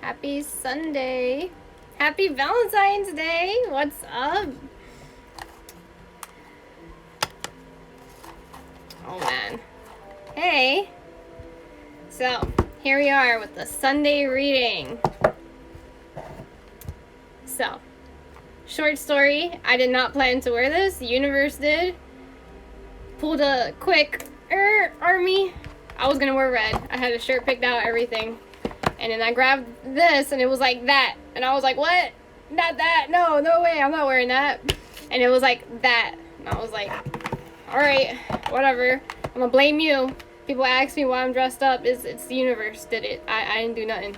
Happy Sunday. Happy Valentine's Day. What's up? Oh man. Hey. So, here we are with the Sunday reading. So, short story. I did not plan to wear this. The universe did. Pulled a quick army. I was gonna wear red. I had a shirt picked out, everything. And then I grabbed this and it was like that. And I was like, what? Not that. No way. I'm not wearing that. And it was like that. And I was like, all right, whatever. I'm gonna blame you. People ask me why I'm dressed up. It's the universe did it. I didn't do nothing.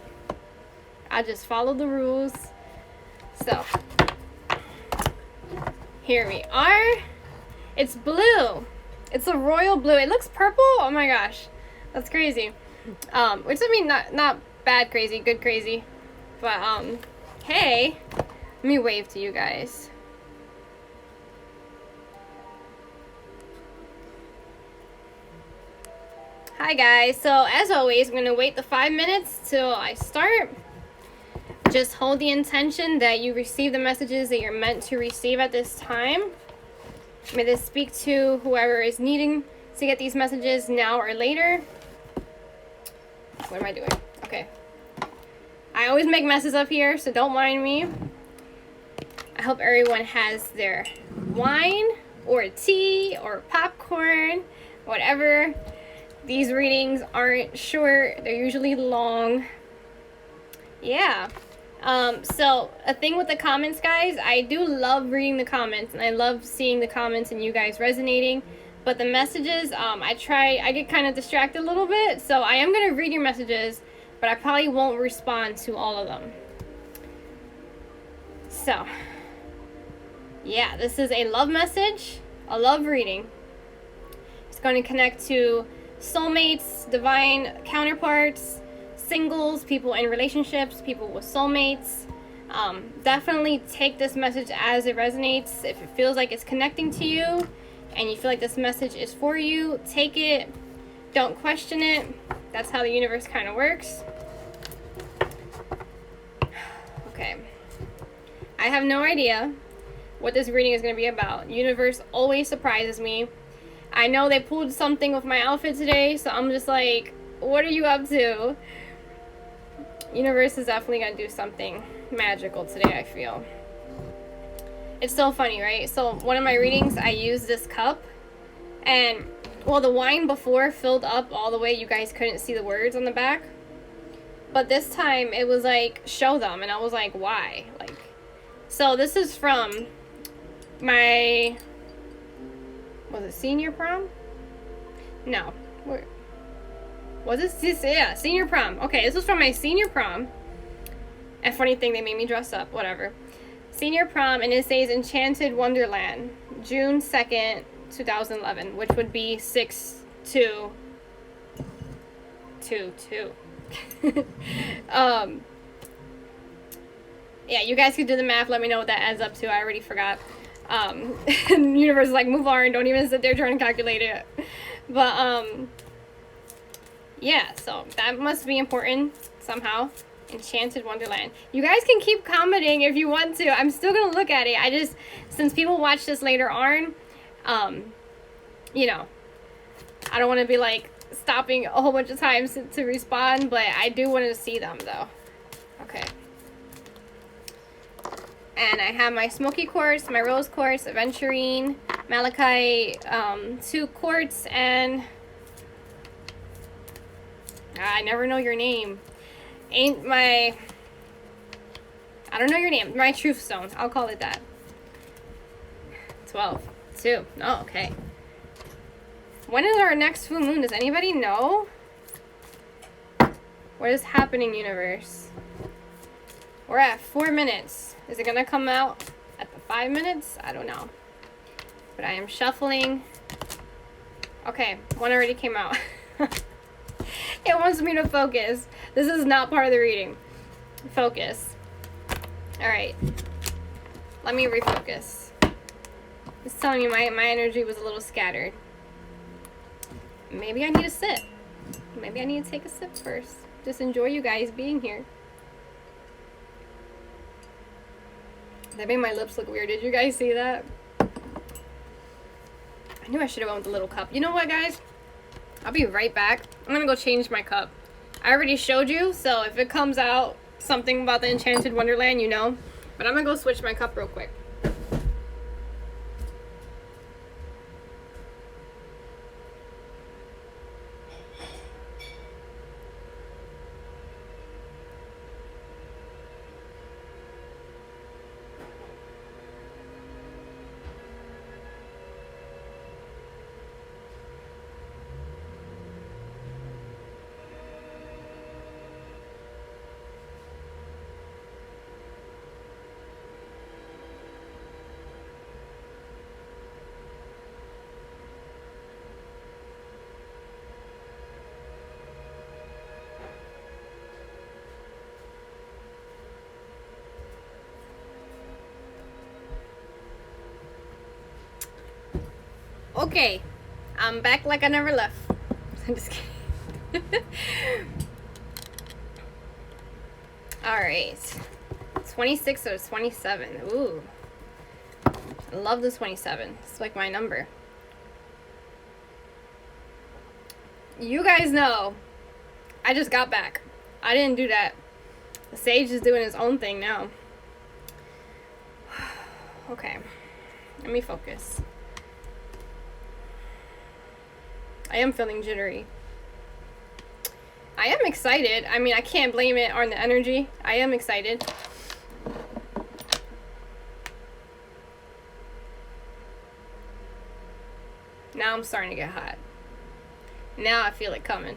I just followed the rules. So, here we are. It's blue. It's a royal blue. It looks purple. Oh my gosh. That's crazy. Which I mean, not bad crazy, good crazy. But, hey. Let me wave to you guys. Hi guys. So, as always, I'm going to wait the 5 minutes till I start. Just hold the intention that you receive the messages that you're meant to receive at this time. May this speak to whoever is needing to get these messages now or later. What am I doing? Okay. I always make messes up here, so don't mind me. I hope everyone has their wine or tea or popcorn, whatever. These readings aren't short. They're usually long. Yeah. So a thing with the comments, guys, I do love reading the comments and I love seeing the comments and you guys resonating, but the messages, I get kind of distracted a little bit, so I am going to read your messages, but I probably won't respond to all of them. So, yeah, this is a love message, a love reading. It's going to connect to soulmates, divine counterparts, singles, people in relationships, people with soulmates. Definitely take this message as it resonates. If it feels like it's connecting to you and you feel like this message is for you, take it. Don't question it. That's how the universe kind of works. Okay. I have no idea what this reading is going to be about. Universe always surprises me. I know they pulled something with my outfit today, so I'm just like, what are you up to? Universe is definitely going to do something magical today, I feel. It's so funny, right? So one of my readings, I used this cup. And, well, the wine before filled up all the way. You guys couldn't see the words on the back. But this time, it was like, show them. And I was like, why? Like, so this is from my, was it senior prom? No. Where? Was this? Yeah, senior prom. Okay, this was from my senior prom. And funny thing, they made me dress up. Whatever. Senior prom, and it says Enchanted Wonderland, June 2nd, 2011, which would be 6/2/22. Yeah, you guys could do the math. Let me know what that adds up to. I already forgot. And the universe is like, move on. Don't even sit there trying to calculate it. But, yeah, so that must be important somehow. Enchanted Wonderland. You guys can keep commenting if you want to. I'm still going to look at it. I just, since people watch this later on, you know, I don't want to be like stopping a whole bunch of times to respond, but I do want to see them though. Okay. And I have my smoky quartz, my rose quartz, aventurine, malachite, 2 quartz, and I never know your name. I don't know your name. My truth stone. I'll call it that. 12. 2. Oh, okay. When is our next full moon? Does anybody know? What is happening, universe? We're at 4 minutes. Is it gonna come out at the 5 minutes? I don't know. But I am shuffling. Okay, one already came out. It wants me to focus. This is not part of the reading. Focus. Alright. Let me refocus. It's telling me my energy was a little scattered. Maybe I need a sip. Maybe I need to take a sip first. Just enjoy you guys being here. That made my lips look weird. Did you guys see that? I knew I should have went with the little cup. You know what, guys? I'll be right back. I'm gonna go change my cup. I already showed you, so if it comes out something about the Enchanted Wonderland, you know. But I'm gonna go switch my cup real quick. Okay, I'm back like I never left. I'm just kidding. Alright. 26 or 27. Ooh. I love this 27. It's like my number. You guys know, I just got back. I didn't do that. The Sage is doing his own thing now. Okay. Let me focus. I am feeling jittery. I am excited. I mean, I can't blame it on the energy. I am excited. Now I'm starting to get hot. Now I feel it coming.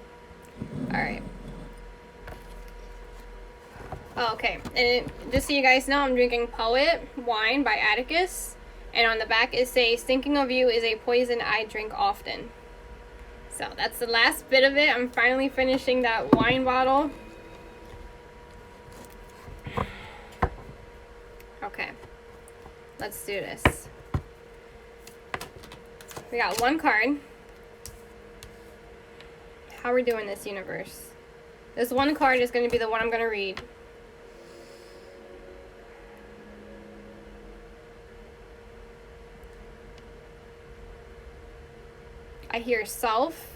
Alright. Okay, and just so you guys know, I'm drinking Poet Wine by Atticus. And on the back it says, thinking of you is a poison I drink often. So that's the last bit of it. I'm finally finishing that wine bottle. Okay, let's do this. We got one card. How are we doing this, universe? This one card is going to be the one I'm going to read. I hear self.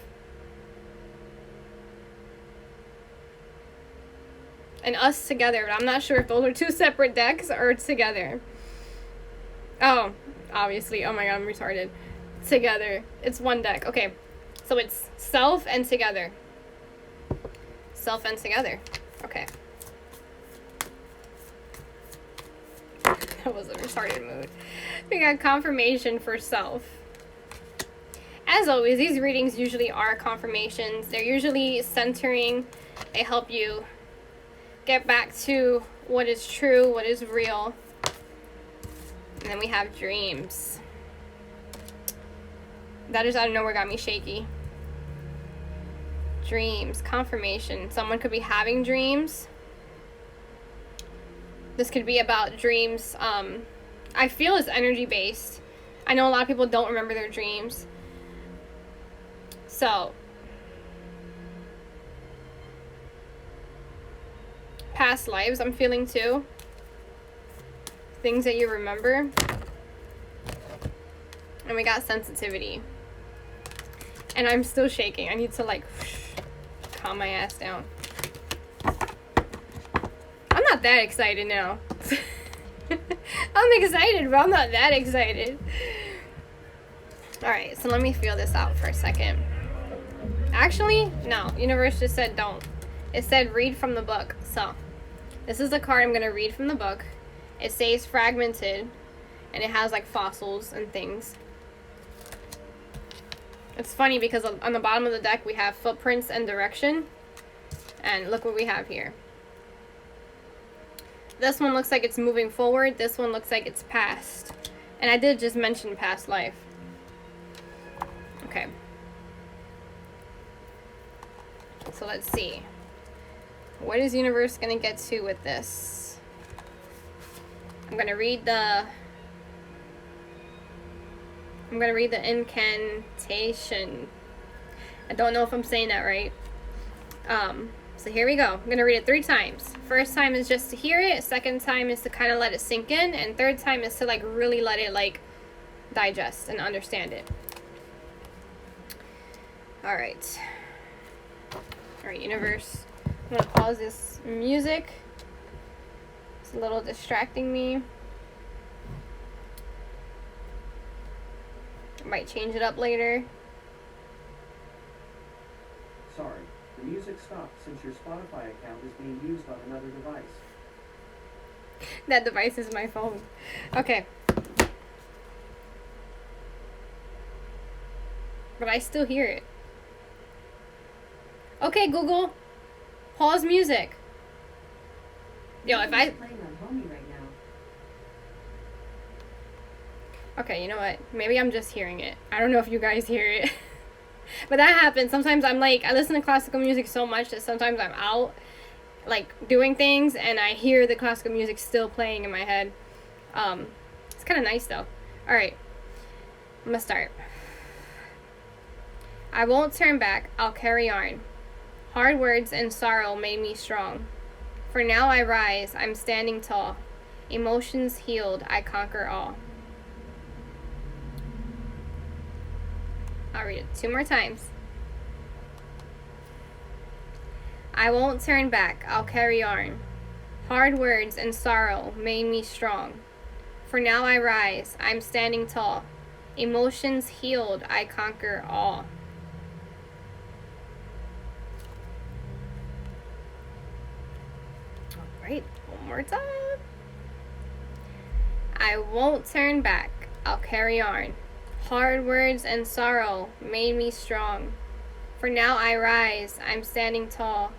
And us together. But I'm not sure if those are two separate decks or together. Oh, obviously. Oh my god, I'm retarded. Together. It's one deck. Okay. So it's self and together. Self and together. Okay. That was a retarded mood. We got confirmation for self. As always, these readings usually are confirmations. They're usually centering. They help you get back to what is true, what is real. And then we have dreams. That just out of nowhere got me shaky. Dreams, confirmation. Someone could be having dreams. This could be about dreams. I feel it's energy based. I know a lot of people don't remember their dreams. So, past lives I'm feeling too. Things that you remember. And we got sensitivity. And I'm still shaking. I need to like calm my ass down. I'm not that excited now. I'm excited, but I'm not that excited. Alright, so let me feel this out for a second. Actually, no. Universe just said don't. It said read from the book. So, this is the card I'm going to read from the book. It says fragmented. And it has like fossils and things. It's funny because on the bottom of the deck we have footprints and direction. And look what we have here. This one looks like it's moving forward. This one looks like it's past. And I did just mention past life. Okay. So let's see. What is universe going to get to with this? I'm going to read the incantation. I don't know if I'm saying that right. So here we go. I'm going to read it 3 times. First time is just to hear it. Second time is to kind of let it sink in. And third time is to like really let it like digest and understand it. Alright. Alright, universe. I'm going to pause this music. It's a little distracting me. I might change it up later. Sorry, the music stopped since your Spotify account is being used on another device. That device is my phone. Okay. But I still hear it. Okay, Google. Pause music. Yo, if I... playing on Homie right now. Okay, you know what? Maybe I'm just hearing it. I don't know if you guys hear it. But that happens. Sometimes I'm like, I listen to classical music so much that sometimes I'm out, like, doing things, and I hear the classical music still playing in my head. It's kind of nice, though. Alright. I'm gonna start. I won't turn back. I'll carry on. Hard words and sorrow made me strong. For now I rise. I'm standing tall. Emotions healed. I conquer all. I'll read it 2 more times. I won't turn back. I'll carry on. Hard words and sorrow made me strong. For now I rise. I'm standing tall. Emotions healed. I conquer all. Alright, one more time. I won't turn back. I'll carry on. Hard words and sorrow made me strong. For now I rise. I'm standing tall.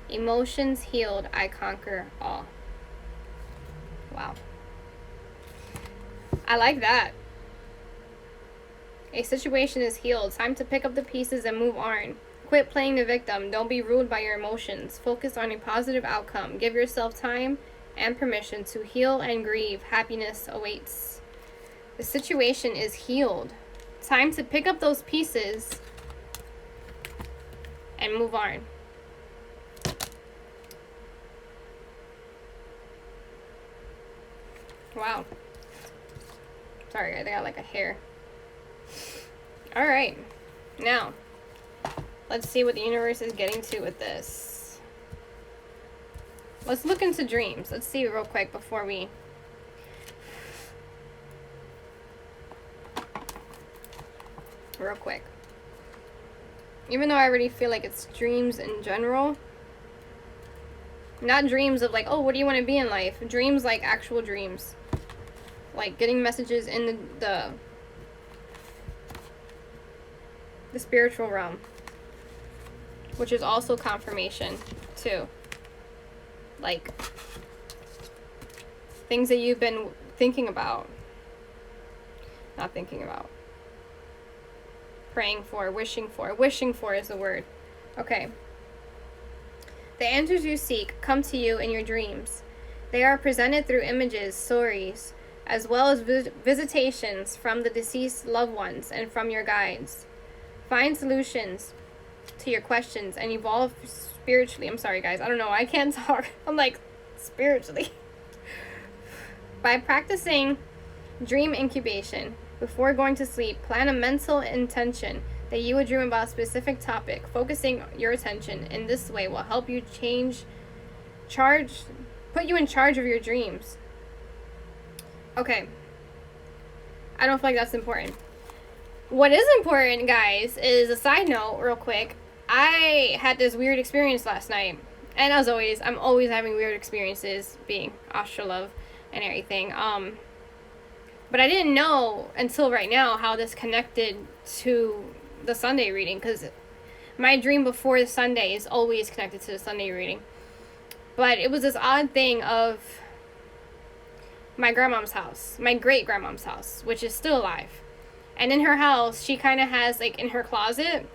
Emotions healed. I conquer all. Wow. I like that. A situation is healed. Time to pick up the pieces and move on. Quit playing the victim. Don't be ruled by your emotions. Focus on a positive outcome. Give yourself time and permission to heal and grieve. Happiness awaits. The situation is healed. Time to pick up those pieces and move on. Wow. Sorry, I got like a hair. Alright. Now, let's see what the universe is getting to with this. Let's look into dreams. Let's see real quick before we... Real quick. Even though I already feel like it's dreams in general. Not dreams of like, oh, what do you want to be in life? Dreams like actual dreams. Like getting messages in the spiritual realm. Which is also confirmation, too. Like, things that you've been thinking about. Not thinking about. Praying for, wishing for. Wishing for is the word. Okay. The answers you seek come to you in your dreams. They are presented through images, stories, as well as visitations from the deceased loved ones and from your guides. Find solutions to your questions and evolve spiritually. I'm sorry, guys. I don't know. I can't talk. I'm like, spiritually. By practicing dream incubation, before going to sleep, plan a mental intention that you would dream about a specific topic. Focusing your attention in this way will help you put you in charge of your dreams. Okay. I don't feel like that's important. What is important, guys, is a side note, real quick. I had this weird experience last night. And as always, I'm always having weird experiences, being Astrolove and everything. But I didn't know until right now how this connected to the Sunday reading, because my dream before the Sunday is always connected to the Sunday reading. But it was this odd thing of my grandmom's house, my great-grandmom's house, which is still alive. And in her house, she kind of has, like, in her closet,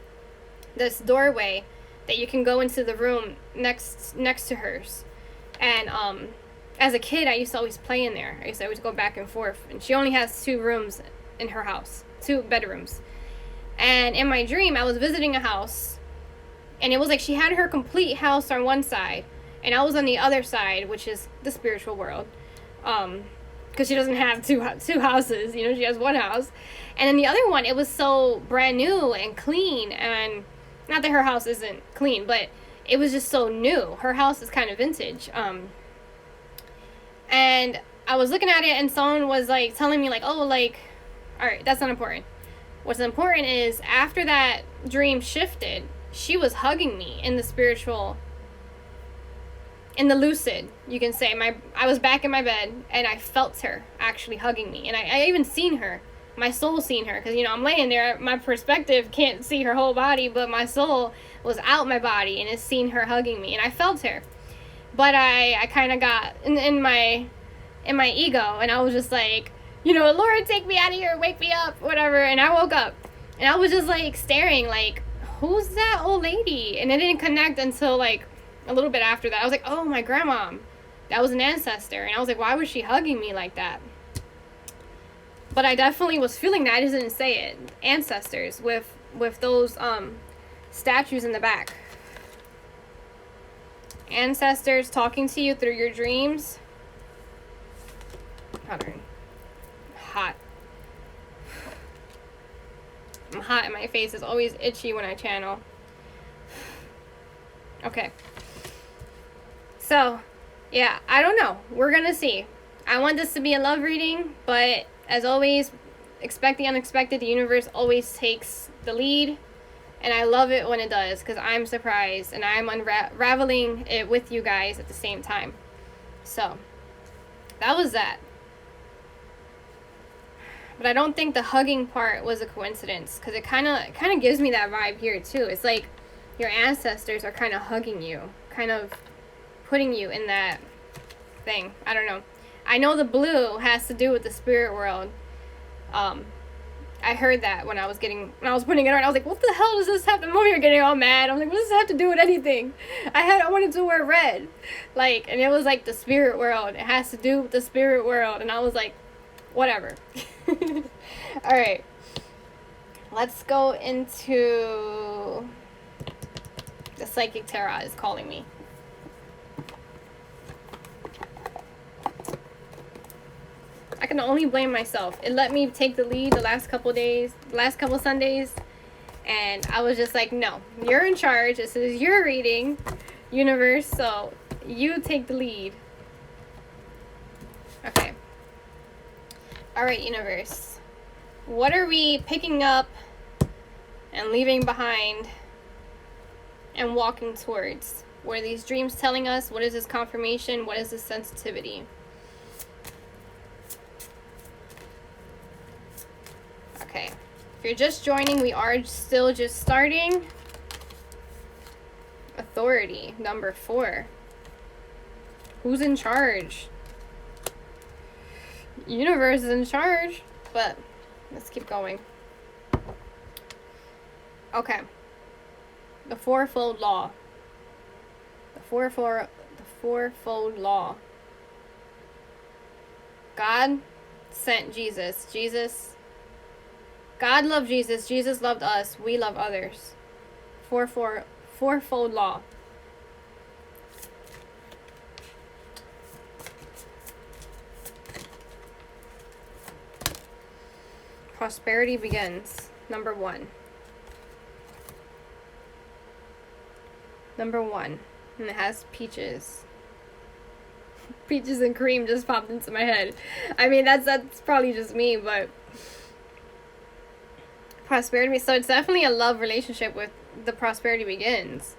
this doorway that you can go into the room next to hers. And as a kid, I used to always play in there. I used to always go back and forth. And she only has 2 rooms in her house, 2 bedrooms. And in my dream, I was visiting a house And it was like she had her complete house on one side, and I was on the other side, which is the spiritual world. Because she doesn't have two houses, you know, she has one house. And then the other one, it was so brand new and clean, and not that her house isn't clean, but it was just so new. Her house is kind of vintage. And I was looking at it, and someone was like telling me like, oh, like, all right, that's not important. What's important is after that dream shifted, she was hugging me in the spiritual, in the lucid, you can say. I was back in my bed, and I felt her actually hugging me, and I even seen her. My soul seen her, because, you know, I'm laying there, my perspective can't see her whole body, but my soul was out my body, and it's seen her hugging me, and I felt her. But I kind of got in my ego, and I was just like, you know, Lord, take me out of here, wake me up, whatever. And I woke up, and I was just like staring, like, who's that old lady? And it didn't connect until like a little bit after that. I was like, oh, my grandma, that was an ancestor. And I was like, why was she hugging me like that? But I definitely was feeling that. I just didn't say it. Ancestors with those statues in the back. Ancestors talking to you through your dreams. Hold on. Hot. I'm hot and my face is always itchy when I channel. Okay. So, yeah, I don't know. We're gonna see. I want this to be a love reading, but as always, expect the unexpected. The universe always takes the lead, and I love it when it does, because I'm surprised, and I'm unraveling it with you guys at the same time. So, that was that. But I don't think the hugging part was a coincidence, because it kind of gives me that vibe here too. It's like your ancestors are kind of hugging you, kind of putting you in that thing. I don't know. I know the blue has to do with the spirit world. I heard that when I was putting it on. I was like, what the hell does this have to? I'm over here getting all mad. I'm like, what does this have to do with anything? I wanted to wear red, like, and it was like the spirit world. It has to do with the spirit world, and I was like, whatever. All right, let's go into the psychic tarot is calling me. I can only blame myself. It let me take the lead the last couple Sundays, and I was just like, no, you're in charge. This is your reading, universe, so you take the lead. Okay. All right, universe. What are we picking up and leaving behind and walking towards? What are these dreams telling us? What is this confirmation? What is this sensitivity? Okay, if you're just joining, we are still just starting. Authority, number 4. Who's in charge? Universe is in charge, but let's keep going. Okay. The fourfold law. The fourfold law. God sent Jesus. God loved Jesus. Jesus loved us. We love others. Fourfold law. Prosperity begins. Number 1. Number 1. And it has peaches. Peaches and cream just popped into my head. I mean, that's probably just me, but prosperity. So it's definitely a love relationship with the prosperity begins.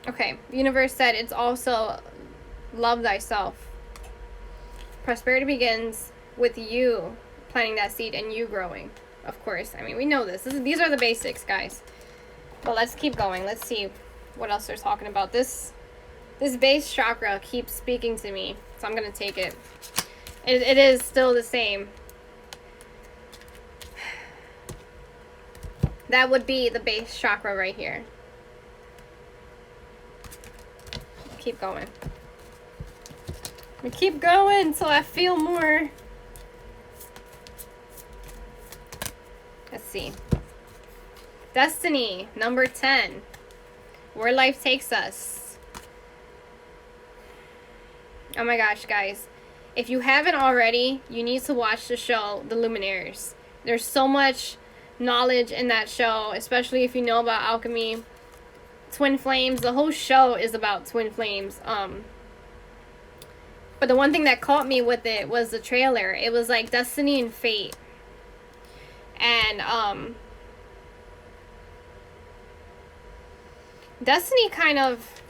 Okay, universe said it's also love thyself. Prosperity begins with you planting that seed and you growing. Of course, I mean, we know this. These are the basics, guys. But let's keep going. Let's see what else they're talking about. This base chakra keeps speaking to me, so I'm going to take it. It is still the same. That would be the base chakra right here. Keep going. We keep going until I feel more. Let's see. Destiny, number 10. Where life takes us. Oh my gosh, guys. If you haven't already, you need to watch the show, The Luminaires. There's so much knowledge in that show, especially if you know about alchemy. Twin flames. The whole show is about twin flames. But the one thing that caught me with it was the trailer. It was like Destiny and Fate. And, Destiny kind of...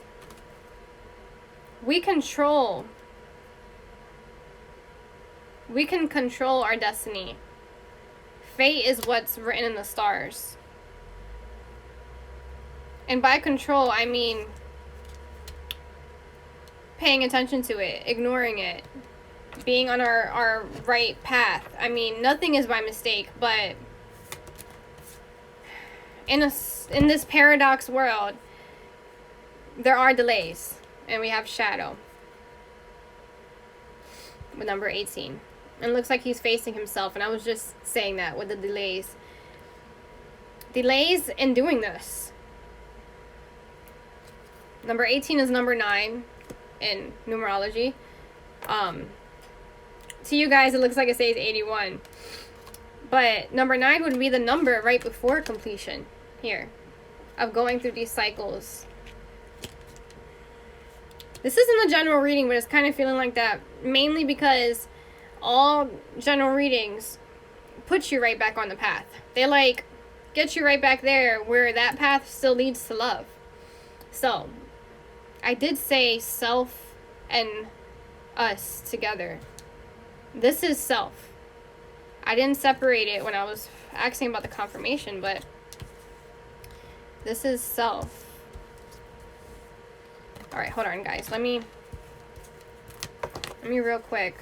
We can control our destiny. Fate is what's written in the stars. And by control, I mean paying attention to it, ignoring it, being on our right path. I mean, nothing is by mistake, but in this paradox world, there are delays, and we have Shadow with number 18. And it looks like he's facing himself, and I was just saying that with the delays. Delays in doing this. Number 18 is number 9 in numerology. To you guys, it looks like it says 81. But number 9 would be the number right before completion here of going through these cycles. This isn't a general reading, but it's kind of feeling like that. Mainly because all general readings put you right back on the path. They like get you right back there where that path still leads to love. So, I did say self and us together. This is self. I didn't separate it when I was asking about the confirmation, but this is self. Alright, hold on, guys. Let me real quick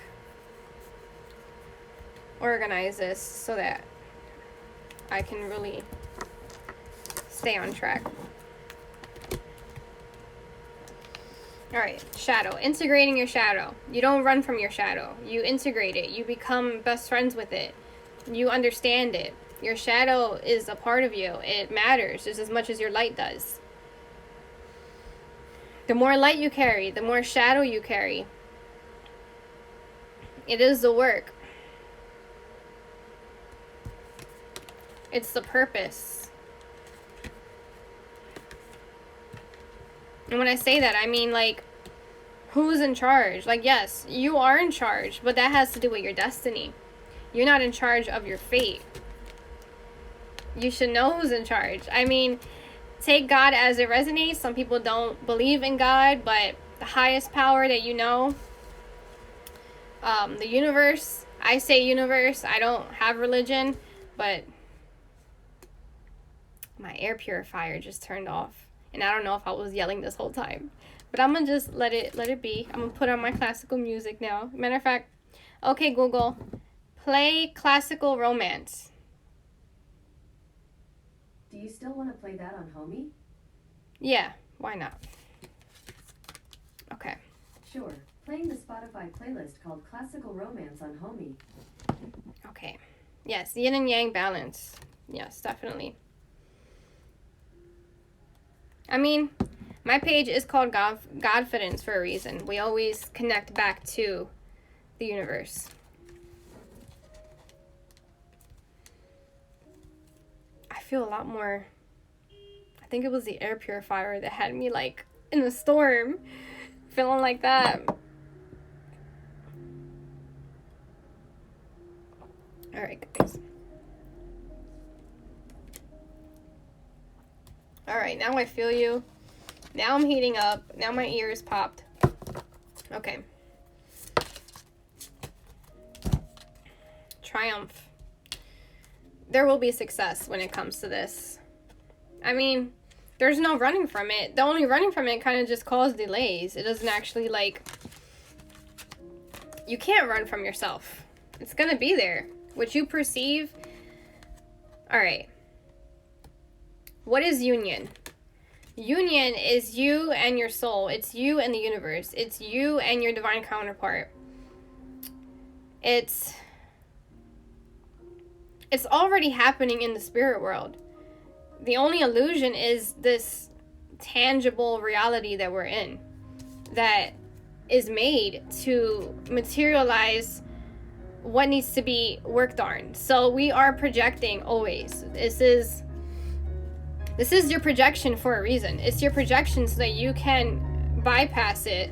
organize this so that I can really stay on track. Alright, shadow. Integrating your shadow. You don't run from your shadow. You integrate it. You become best friends with it. You understand it. Your shadow is a part of you. It matters just as much as your light does. The more light you carry, the more shadow you carry. It is the work. It's the purpose. And when I say that, I mean, like, who's in charge? Like, yes, you are in charge, but that has to do with your destiny. You're not in charge of your fate. You should know who's in charge. I mean, take God as it resonates. Some people don't believe in God, but the highest power that you know, the universe. I say universe. I don't have religion, but my air purifier just turned off. And I don't know if I was yelling this whole time. But I'm going to just let it be. I'm going to put on my classical music now. Matter of fact, okay, Google, play classical romance. Do you still want to play that on Homie? Yeah, why not? Okay. Sure. Playing the Spotify playlist called Classical Romance on Homie. Okay. Yes, yin and yang balance. Yes, definitely. I mean, my page is called Godfidence for a reason. We always connect back to the universe. I feel a lot more... I think it was the air purifier that had me, like, in a storm. Feeling like that. Alright, guys. Alright, now I feel you. Now I'm heating up. Now my ears popped. Okay. Triumph. There will be success when it comes to this. I mean, there's no running from it. The only running from it kind of just caused delays. It doesn't actually, like... You can't run from yourself. It's gonna be there. What you perceive... Alright. What is union? Union is you and your soul. It's you and the universe. It's you and your divine counterpart. It's already happening in the spirit world. The only illusion is this tangible reality that we're in, that is made to materialize what needs to be worked on. So we are projecting always. This is your projection for a reason. It's your projection so that you can bypass it.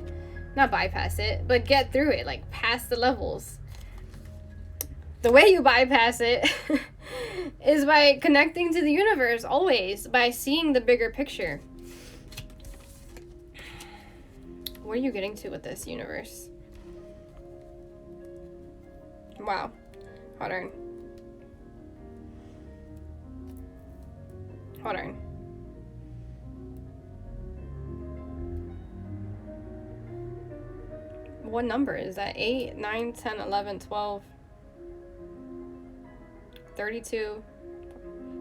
Not bypass it, but get through it, like pass the levels. The way you bypass it is by connecting to the universe always, by seeing the bigger picture. What are you getting to with this, universe? Wow. Hold on. Hold on. What number is that? 8, 9, 10, 11, 12, 32,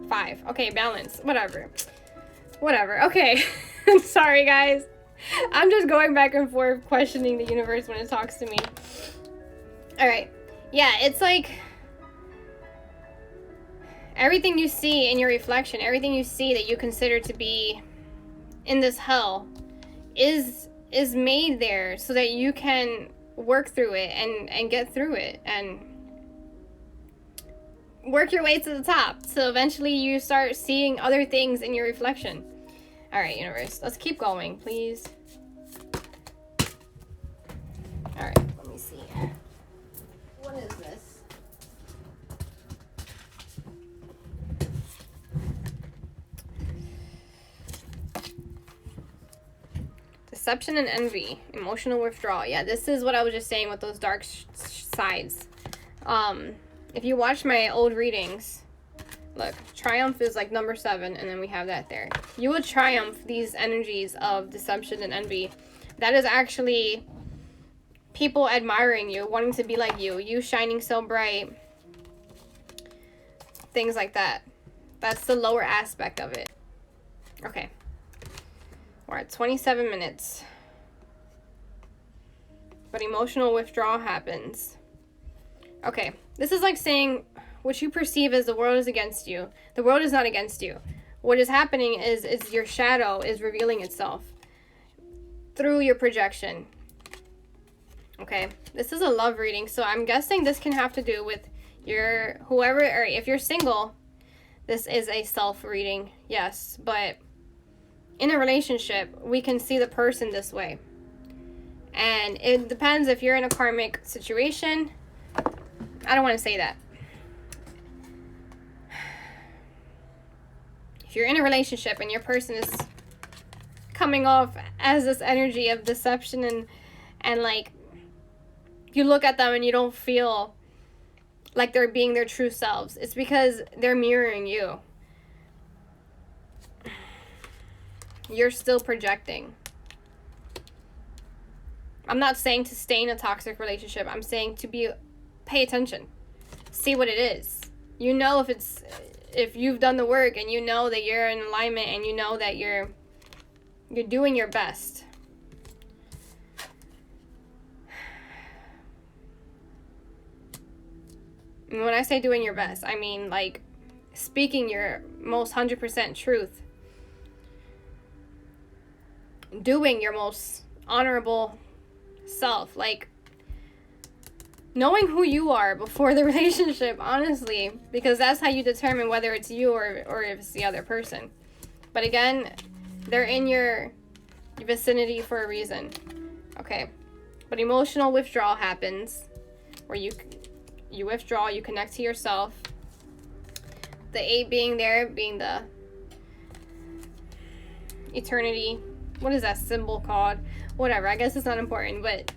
5. Okay, balance. Whatever. Okay. Sorry, guys. I'm just going back and forth questioning the universe when it talks to me. Alright. Yeah, it's like everything you see in your reflection, everything you see that you consider to be in this hell is made there so that you can work through it and get through it and work your way to the top. So eventually you start seeing other things in your reflection. All right, universe, let's keep going, please. All right, let me see. What is this? Deception and envy, emotional withdrawal. Yeah, this is what I was just saying with those dark sides. If you watch my old readings, look, triumph is like number 7, and then we have that there. You would triumph these energies of deception and envy. That is actually people admiring you, wanting to be like you shining so bright, things like that. That's the lower aspect of it. Okay. We're at 27 minutes. But emotional withdrawal happens. Okay, this is like saying what you perceive as the world is against you. The world is not against you. What is happening is your shadow is revealing itself through your projection. Okay, this is a love reading, so I'm guessing this can have to do with your whoever, or if you're single, this is a self reading, yes, but in a relationship, we can see the person this way. And it depends if you're in a karmic situation. I don't want to say that. If you're in a relationship and your person is coming off as this energy of deception and like you look at them and you don't feel like they're being their true selves, it's because they're mirroring you. You're still projecting. I'm not saying to stay in a toxic relationship. I'm saying to pay attention. See what it is. You know if you've done the work and you know that you're in alignment and you know that you're doing your best. And when I say doing your best, I mean like speaking your most 100% truth. Doing your most honorable self, like knowing who you are before the relationship, honestly, because that's how you determine whether it's you or if it's the other person. But again, they're in your vicinity for a reason. Okay, but emotional withdrawal happens where you withdraw, you connect to yourself. The 8 being there, being the eternity. What is that symbol called? Whatever, I guess it's not important, but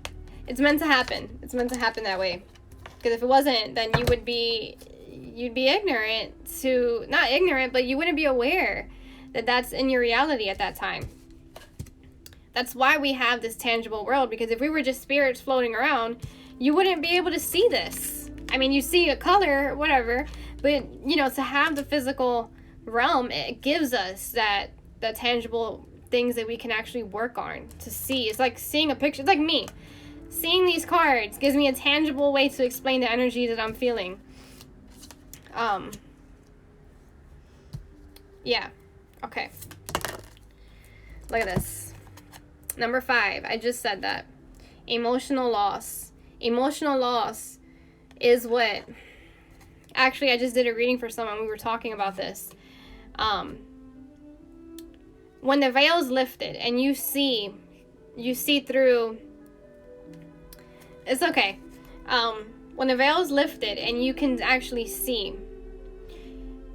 it's meant to happen. It's meant to happen that way. Because if it wasn't, then you'd be ignorant to, not ignorant, but you wouldn't be aware that that's in your reality at that time. That's why we have this tangible world, because if we were just spirits floating around, you wouldn't be able to see this. I mean, you see a color, whatever, but, you know, to have the physical realm, it gives us the tangible things that we can actually work on to see. It's like seeing a picture. It's like me. Seeing these cards gives me a tangible way to explain the energy that I'm feeling. Yeah. Okay. Look at this. Number 5. I just said that. Emotional loss. Emotional loss is what... Actually, I just did a reading for someone. We were talking about this. When the veil is lifted and you see through... It's okay. When the veil is lifted and you can actually see,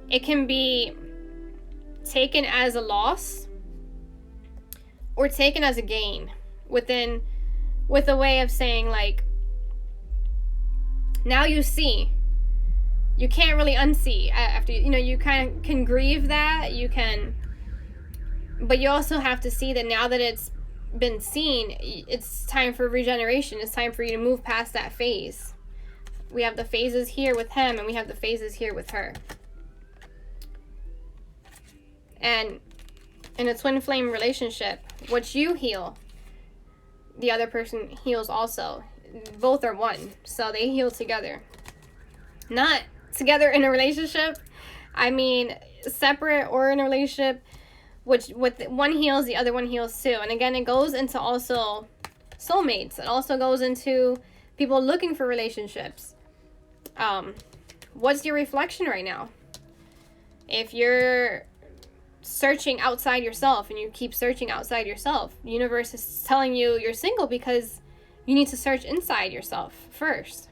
it can be taken as a loss or taken as a gain with a way of saying, like, now you see. You can't really unsee after, you kind of can grieve that, you can, but you also have to see that now that it's been seen, it's time for regeneration. It's time for you to move past that phase. We have the phases here with him, and we have the phases here with her. And in a twin flame relationship, what you heal, the other person heals also. Both are one, so they heal together. Not together in a relationship. I mean, separate or in a relationship, which with one heals, the other one heals too. And again, it goes into also soulmates. It also goes into people looking for relationships. What's your reflection right now? If you're searching outside yourself and you keep searching outside yourself, the universe is telling you you're single because you need to search inside yourself first.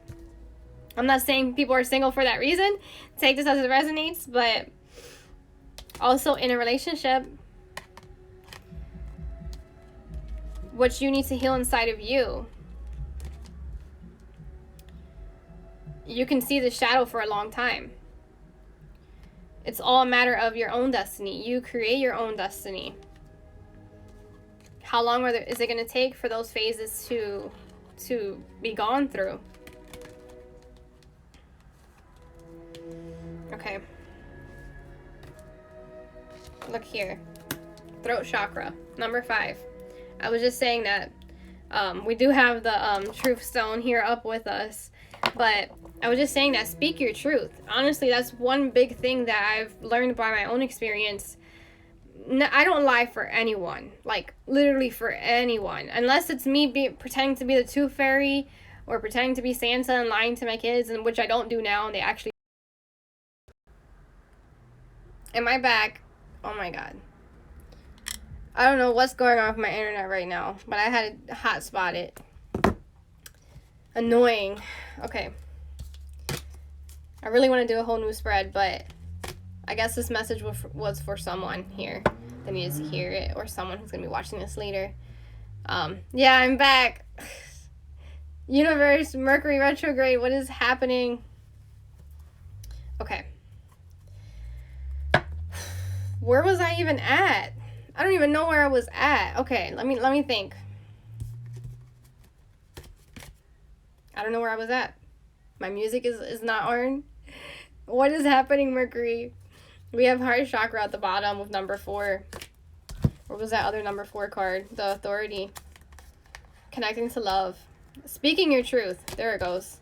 I'm not saying people are single for that reason. Take this as it resonates, but also in a relationship, what you need to heal inside of you. You can see the shadow for a long time. It's all a matter of your own destiny. You create your own destiny. How long is it going to take for those phases to be gone through? Okay. Look here. Throat chakra. Number 5. I was just saying that we do have the truth stone here up with us. But I was just saying that speak your truth. Honestly, that's one big thing that I've learned by my own experience. I don't lie for anyone. Like, literally for anyone. Unless it's me pretending to be the Tooth Fairy or pretending to be Santa and lying to my kids, and which I don't do now, and they actually... Am I back? Oh my god. I don't know what's going on with my internet right now, but I had to hotspot it. Annoying. Okay. I really want to do a whole new spread, but I guess this message was for someone here that needs to hear it, or someone who's going to be watching this later. Yeah, I'm back. Universe, Mercury retrograde, what is happening? Okay. Where was I even at? I don't even know where I was at. Okay, let me think. I don't know where I was at. My music is not on. What is happening, Mercury? We have heart chakra at the bottom with number 4. What was that other number 4 card? The authority. Connecting to love. Speaking your truth. There it goes.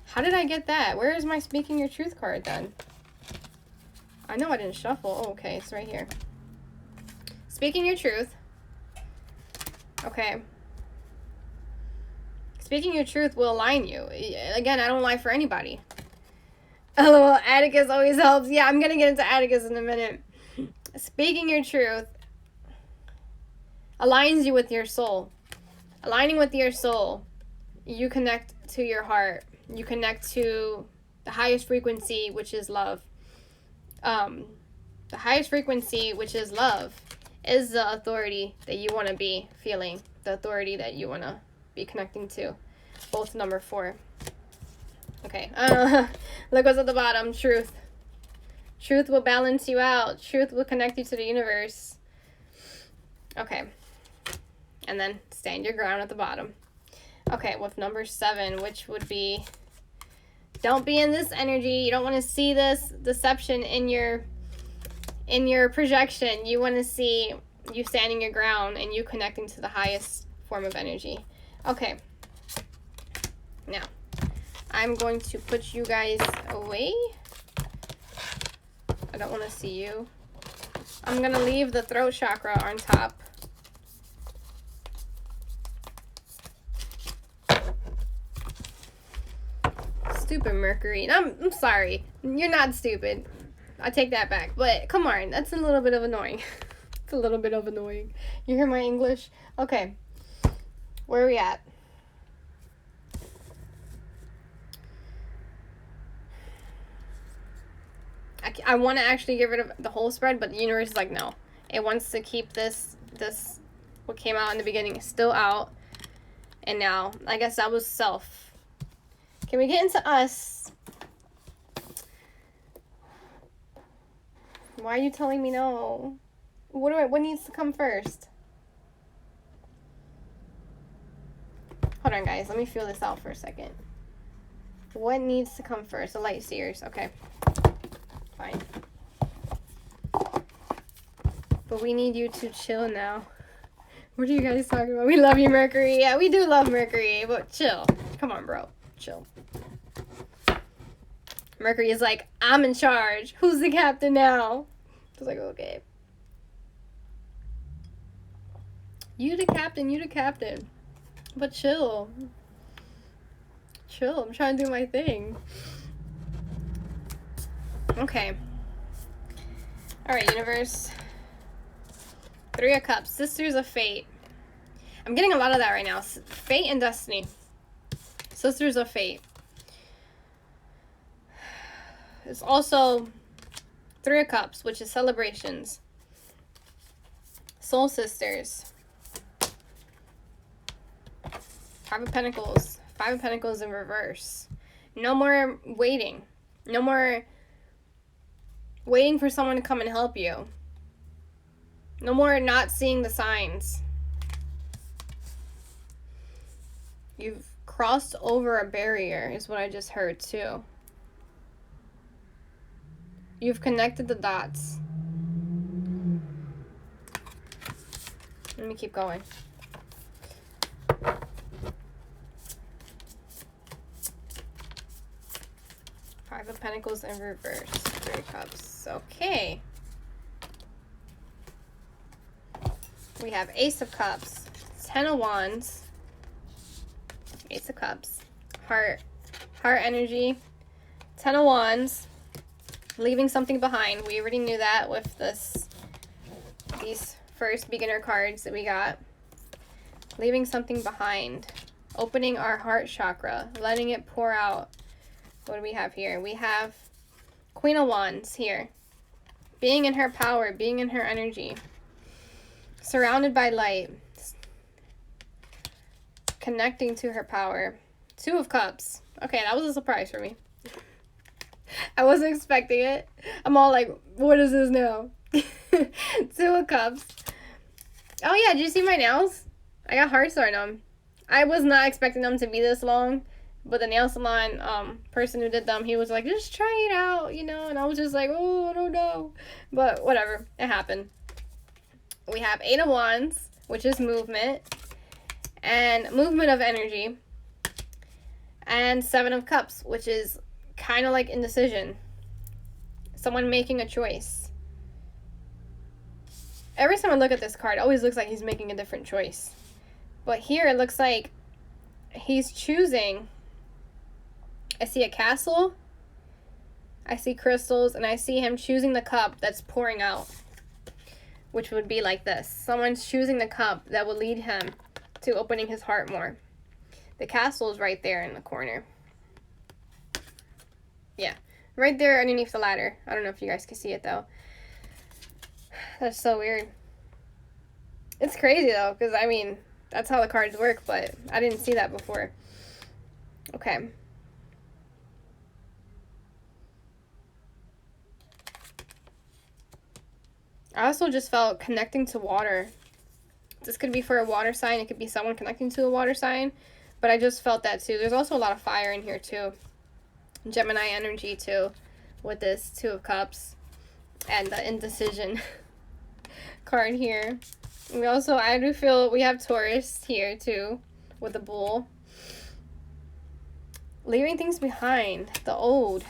How did I get that? Where is my speaking your truth card then? I know I didn't shuffle. Oh, okay, it's right here. Speaking your truth. Okay. Speaking your truth will align you. Again, I don't lie for anybody. LOL, Atticus always helps. Yeah, I'm going to get into Atticus in a minute. Speaking your truth aligns you with your soul. Aligning with your soul, you connect to your heart. You connect to the highest frequency, which is love. The highest frequency, which is love, is the authority that you want to be feeling. The authority that you want to be connecting to. Both number 4. Okay. Look what's at the bottom. Truth. Truth will balance you out. Truth will connect you to the universe. Okay. And then stand your ground at the bottom. Okay, with number 7, which would be, don't be in this energy. You don't want to see this deception in your projection. You want to see you standing your ground and you connecting to the highest form of energy. Okay. Now, I'm going to put you guys away. I don't want to see you. I'm gonna leave the throat chakra on top. Stupid Mercury. I'm sorry. You're not stupid. I take that back. But come on, that's a little bit of annoying. It's a little bit of annoying. You hear my English? Okay. Where are we at? I want to actually get rid of the whole spread, but the universe is like, no. It wants to keep this what came out in the beginning still out. And now, I guess that was self. Can we get into us? Why are you telling me no? What needs to come first? Hold on, guys. Let me feel this out for a second. What needs to come first? The light seers. Okay. Fine. But we need you to chill now. What are you guys talking about? We love you, Mercury. Yeah, we do love Mercury, but chill. Come on, bro. Chill. Mercury is like, I'm in charge. Who's the captain now? I was like, okay. You the captain. But chill. Chill. I'm trying to do my thing. Okay. Alright, universe. 3 of Cups. Sisters of Fate. I'm getting a lot of that right now. Fate and Destiny. Sisters of Fate. It's also 3 of Cups, which is celebrations. Soul Sisters. 5 of Pentacles. 5 of Pentacles in reverse. No more waiting. No more waiting for someone to come and help you. No more not seeing the signs. You've crossed over a barrier, is what I just heard too. You've connected the dots. Let me keep going. Five of Pentacles in reverse. 3 of Cups. Okay. We have Ace of Cups. 10 of Wands. Ace of Cups. Heart energy. 10 of Wands. Leaving something behind. We already knew that with these first beginner cards that we got. Leaving something behind. Opening our heart chakra. Letting it pour out. What do we have here? We have Queen of Wands here. Being in her power. Being in her energy. Surrounded by light. Connecting to her power. 2 of Cups. Okay, that was a surprise for me. I wasn't expecting it. I'm all like, what is this now? 2 of Cups. Oh yeah, did you see my nails? I got hearts on them. I was not expecting them to be this long. But the nail salon person who did them, he was like, just try it out, you know? And I was just like, oh, I don't know. But whatever. It happened. We have 8 of Wands, which is movement. And movement of energy. And 7 of Cups, which is kind of like indecision. Someone making a choice. Every time I look at this card, it always looks like he's making a different choice. But here it looks like he's choosing. I see a castle. I see crystals. And I see him choosing the cup that's pouring out. Which would be like this. Someone's choosing the cup that will lead him to opening his heart more. The castle is right there in the corner. Yeah. Right there underneath the ladder. I don't know if you guys can see it though. That's so weird. It's crazy though. Because I mean, that's how the cards work. But I didn't see that before. Okay. I also just felt connecting to water. This could be for a water sign. It could be someone connecting to a water sign. But I just felt that too. There's also a lot of fire in here too. Gemini energy too. With this 2 of Cups. And the indecision card here. We also, I do feel we have Taurus here too. With the bull. Leaving things behind. The old.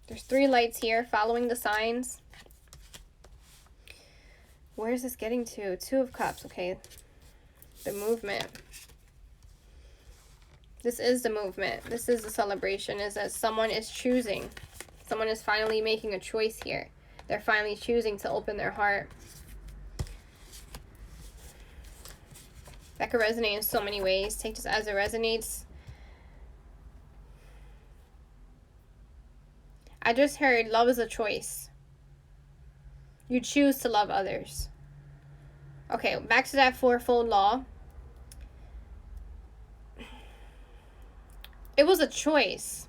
There's 3 lights here following the signs. Where is this getting to? 2 of Cups. Okay. The movement. This is the movement. This is the celebration, is that someone is choosing. Someone is finally making a choice here. They're finally choosing to open their heart. That could resonate in so many ways. Take this as it resonates. I just heard love is a choice. You choose to love others. Okay, back to that fourfold law. It was a choice.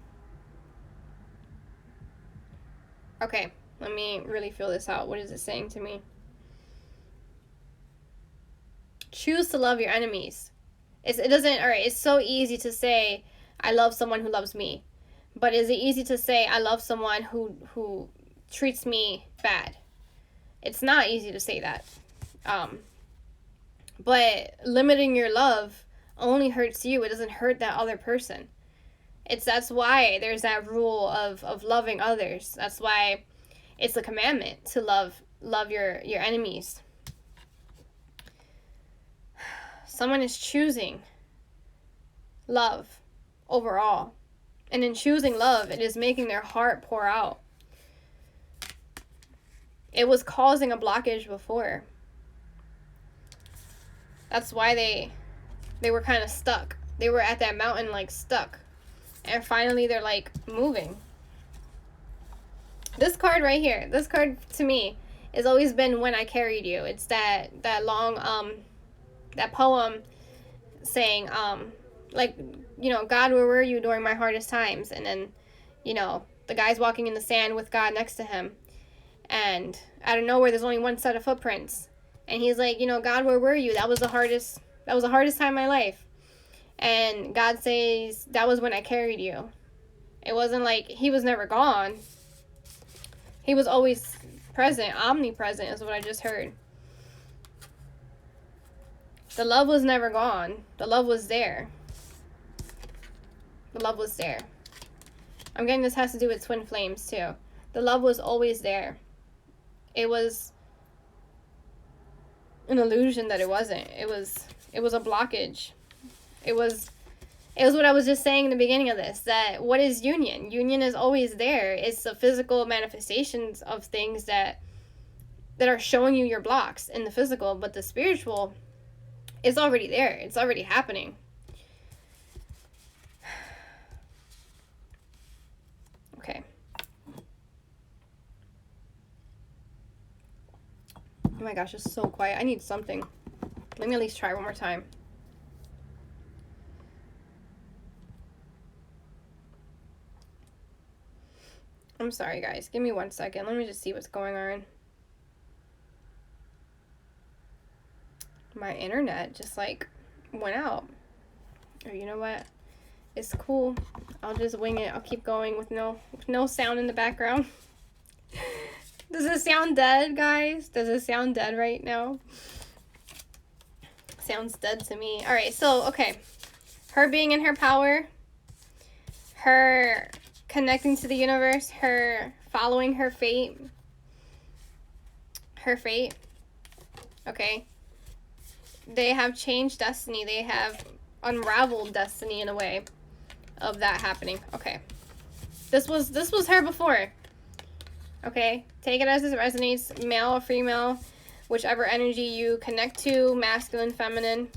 Okay, let me really feel this out. What is it saying to me? Choose to love your enemies. It doesn't, alright, it's so easy to say, I love someone who loves me. But is it easy to say, I love someone who treats me bad? It's not easy to say that. But limiting your love only hurts you. It doesn't hurt that other person. That's why there's that rule of loving others. That's why it's a commandment to love your enemies. Someone is choosing love overall. And in choosing love, it is making their heart pour out. It was causing a blockage before. That's why they were kind of stuck. They were at that mountain, like, stuck. And finally, they're, like, moving. This card right here, this card, to me, has always been When I Carried You. It's that long, that poem saying, like, you know, God, where were you during my hardest times? And then, you know, the guy's walking in the sand with God next to him. And out of nowhere, there's only one set of footprints. And he's like, you know, God, where were you? That was the hardest time in my life. And God says, that was when I carried you. It wasn't like he was never gone. He was always present. Omnipresent is what I just heard. The love was never gone. The love was there. The love was there. I'm getting this has to do with twin flames too. The love was always there. It was an illusion that it wasn't. It was a blockage. It was what I was just saying in the beginning of this, that what is union? Union is always there. It's the physical manifestations of things that are showing you your blocks in the physical, but the spiritual is already there. It's already happening. Okay. Oh my gosh, it's so quiet. I need something. Let me at least try one more time. I'm sorry, guys. Give me 1 second. Let me just see what's going on. My internet just, like, went out. Or you know what? It's cool. I'll just wing it. I'll keep going with no sound in the background. Does it sound dead, guys? Does it sound dead right now? Sounds dead to me. Alright, so, okay. Her being in her power. Her connecting to the universe. Her following her fate. Her fate. Okay. They have changed destiny. They have unraveled destiny in a way of that happening. Okay. This was her before. Okay. Take it as it resonates. Male or female. Whichever energy you connect to. Masculine, feminine.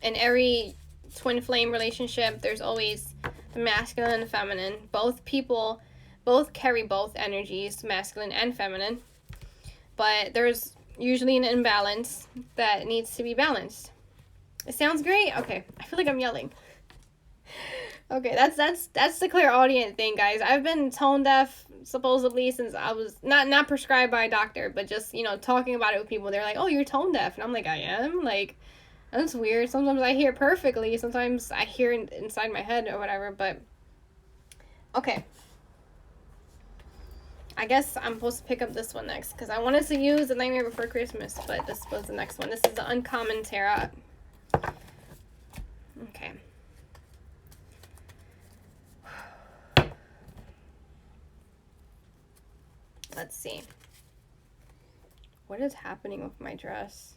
In every twin flame relationship, there's always the masculine and the feminine. Both people, both carry both energies, masculine and feminine. But there's usually an imbalance that needs to be balanced. It sounds great. Okay, I feel like I'm yelling. Okay, that's the clairaudient thing, guys. I've been tone deaf supposedly since I was not prescribed by a doctor, but just, you know, talking about it with people. They're like, "Oh, you're tone deaf," and I'm like, "I am." Like, that's weird. Sometimes I hear perfectly. Sometimes I hear inside my head or whatever. But okay. I guess I'm supposed to pick up this one next because I wanted to use The Nightmare Before Christmas, but this was the next one. This is the Uncommon Tarot. Okay. Let's see. What is happening with my dress?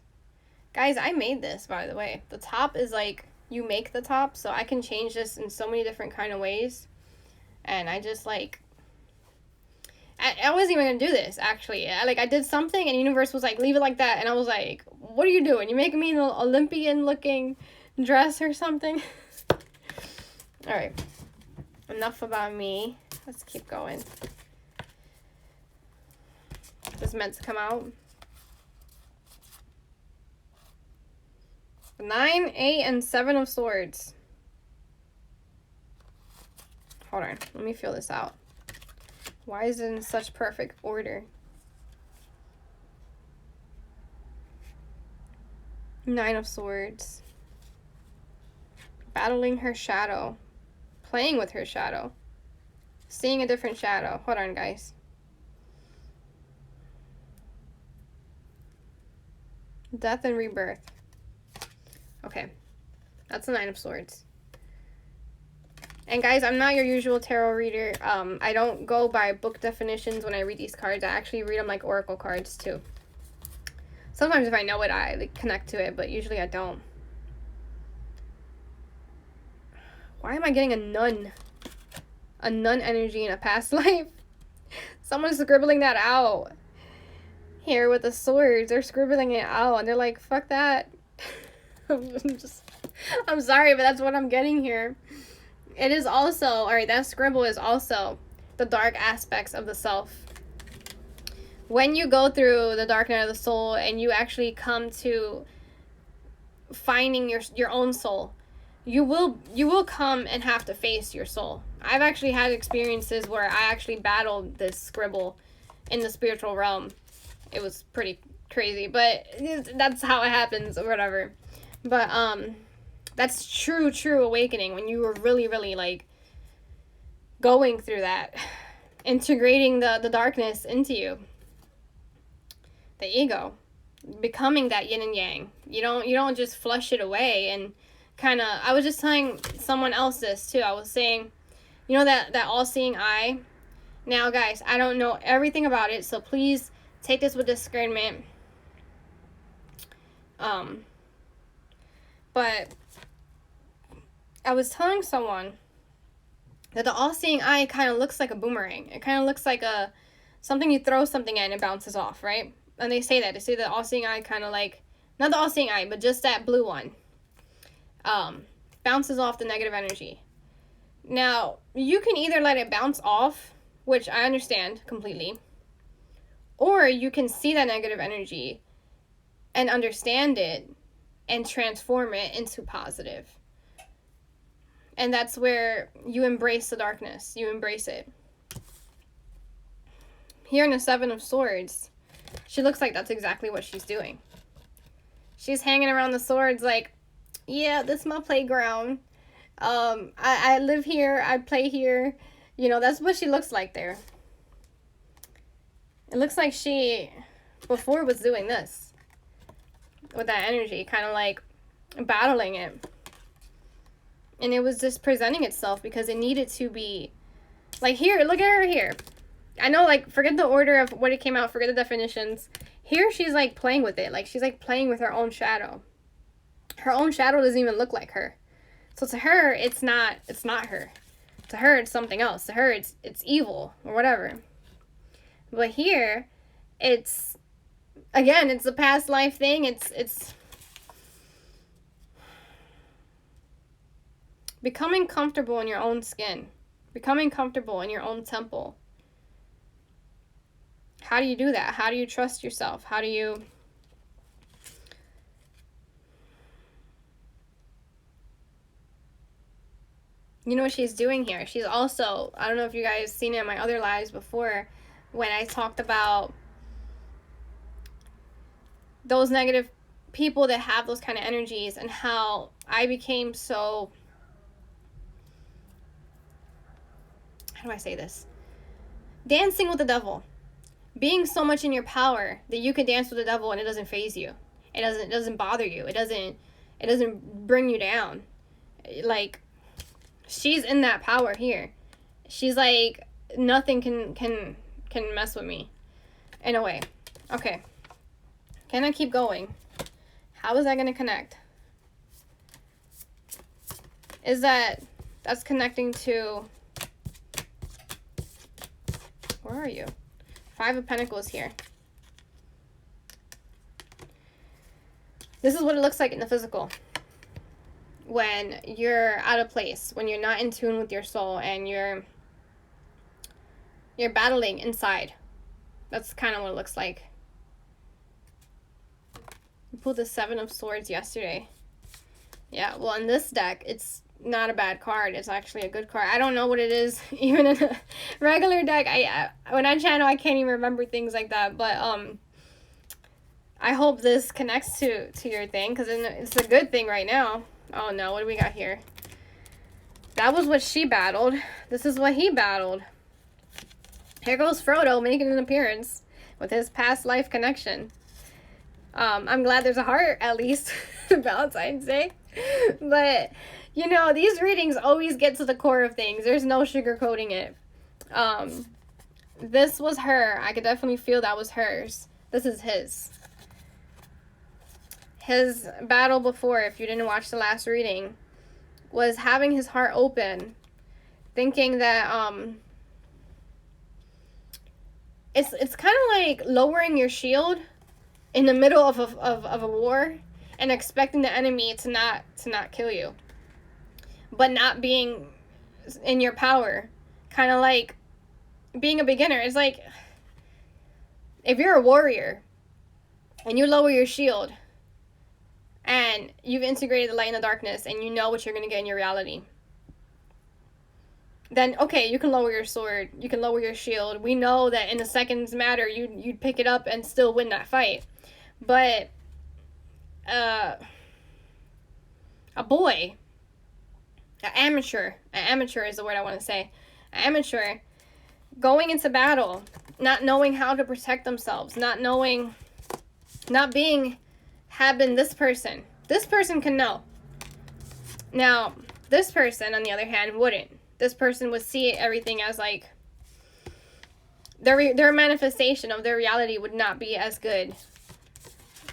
Guys, I made this, by the way. The top is like, you make the top, so I can change this in so many different kind of ways. And I just like, I wasn't even gonna do this, actually. I did something and the universe was like, leave it like that. And I was like, what are you doing? You making me an Olympian looking dress or something? Alright. Enough about me. Let's keep going. This is meant to come out. 9, 8, and 7 of swords. Hold on. Let me feel this out. Why is it in such perfect order? 9 of swords. Battling her shadow. Playing with her shadow. Seeing a different shadow. Hold on, guys. Death and rebirth. Okay. That's the 9 of swords. And guys, I'm not your usual tarot reader. I don't go by book definitions when I read these cards. I actually read them like oracle cards too. Sometimes if I know it, I like, connect to it, but usually I don't. Why am I getting a nun? A nun energy in a past life? Someone's scribbling that out. Here with the swords, they're scribbling it out, and they're like, fuck that. I'm sorry, but that's what I'm getting here. It is also, alright, that scribble is also the dark aspects of the self. When you go through the dark night of the soul and you actually come to finding your own soul, you will come and have to face your soul. I've actually had experiences where I actually battled this scribble in the spiritual realm. It was pretty crazy, but that's how it happens or whatever. But that's true awakening, when you were really like going through that, integrating the darkness into you, the ego, becoming that yin and yang. You don't just flush it away. And kind of, I was just telling someone else this too. I was saying, you know, that all-seeing eye. Now guys, I don't know everything about it, so please take this with discernment. But I was telling someone that the all-seeing eye kind of looks like a boomerang. It kind of looks like something you throw something at and it bounces off, right? And they say that. They say the all-seeing eye kind of like, not the all-seeing eye, but just that blue one. Bounces off the negative energy. Now, you can either let it bounce off, which I understand completely, or you can see that negative energy and understand it and transform it into positive. And that's where you embrace the darkness. You embrace it. Here in the 7 of Swords, she looks like that's exactly what she's doing. She's hanging around the swords like, yeah, this is my playground. I live here. I play here. You know, that's what she looks like there. It looks like she, before, was doing this. With that energy, kind of like battling it. And it was just presenting itself because it needed to be, like, here, look at her here. I know, like, forget the order of what it came out, forget the definitions. Here, she's, like, playing with it. Like, she's, like, playing with her own shadow. Her own shadow doesn't even look like her. So to her, it's not her. To her, it's something else. To her, it's evil or whatever. But here, it's, again, it's a past life thing. It's becoming comfortable in your own skin. Becoming comfortable in your own temple. How do you do that? How do you trust yourself? How do you... You know what she's doing here? She's also, I don't know if you guys seen it in my other lives before, when I talked about those negative people that have those kind of energies and how I became so... How do I say this? Dancing with the devil. Being so much in your power that you can dance with the devil and it doesn't faze you. It doesn't bother you. It doesn't bring you down. Like, she's in that power here. She's like, nothing can mess with me. in a way. Okay. Can I keep going? How is that going to connect? Is that's connecting to, where are you? Five of Pentacles here. This is what it looks like in the physical. When you're out of place, when you're not in tune with your soul, and you're battling inside. That's kind of what it looks like. I pulled the Seven of Swords yesterday. Yeah, well, in this deck, it's not a bad card. It's actually a good card. I don't know what it is, even in a regular deck. When I channel, I can't even remember things like that. But I hope this connects to your thing, because it's a good thing right now. Oh no, what do we got here? That was what she battled. This is what he battled. Here goes Frodo making an appearance with his past life connection. I'm glad there's a heart, at least, Valentine's Day. But, you know, these readings always get to the core of things. There's no sugarcoating it. This was her. I could definitely feel that was hers. This is his. His battle before, if you didn't watch the last reading, was having his heart open, thinking that, it's kind of like lowering your shield in the middle of a war and expecting the enemy to not kill you, but not being in your power. Kind of like being a beginner. It's like if you're a warrior and you lower your shield and you've integrated the light and the darkness and you know what you're going to get in your reality, then okay, you can lower your sword, you can lower your shield. We know that in the seconds matter, you'd pick it up and still win that fight. But a boy, an amateur is the word I want to say. An amateur going into battle, not knowing how to protect themselves, not having this person. This person can know. Now, this person, on the other hand, wouldn't. This person would see everything as like their manifestation of their reality would not be as good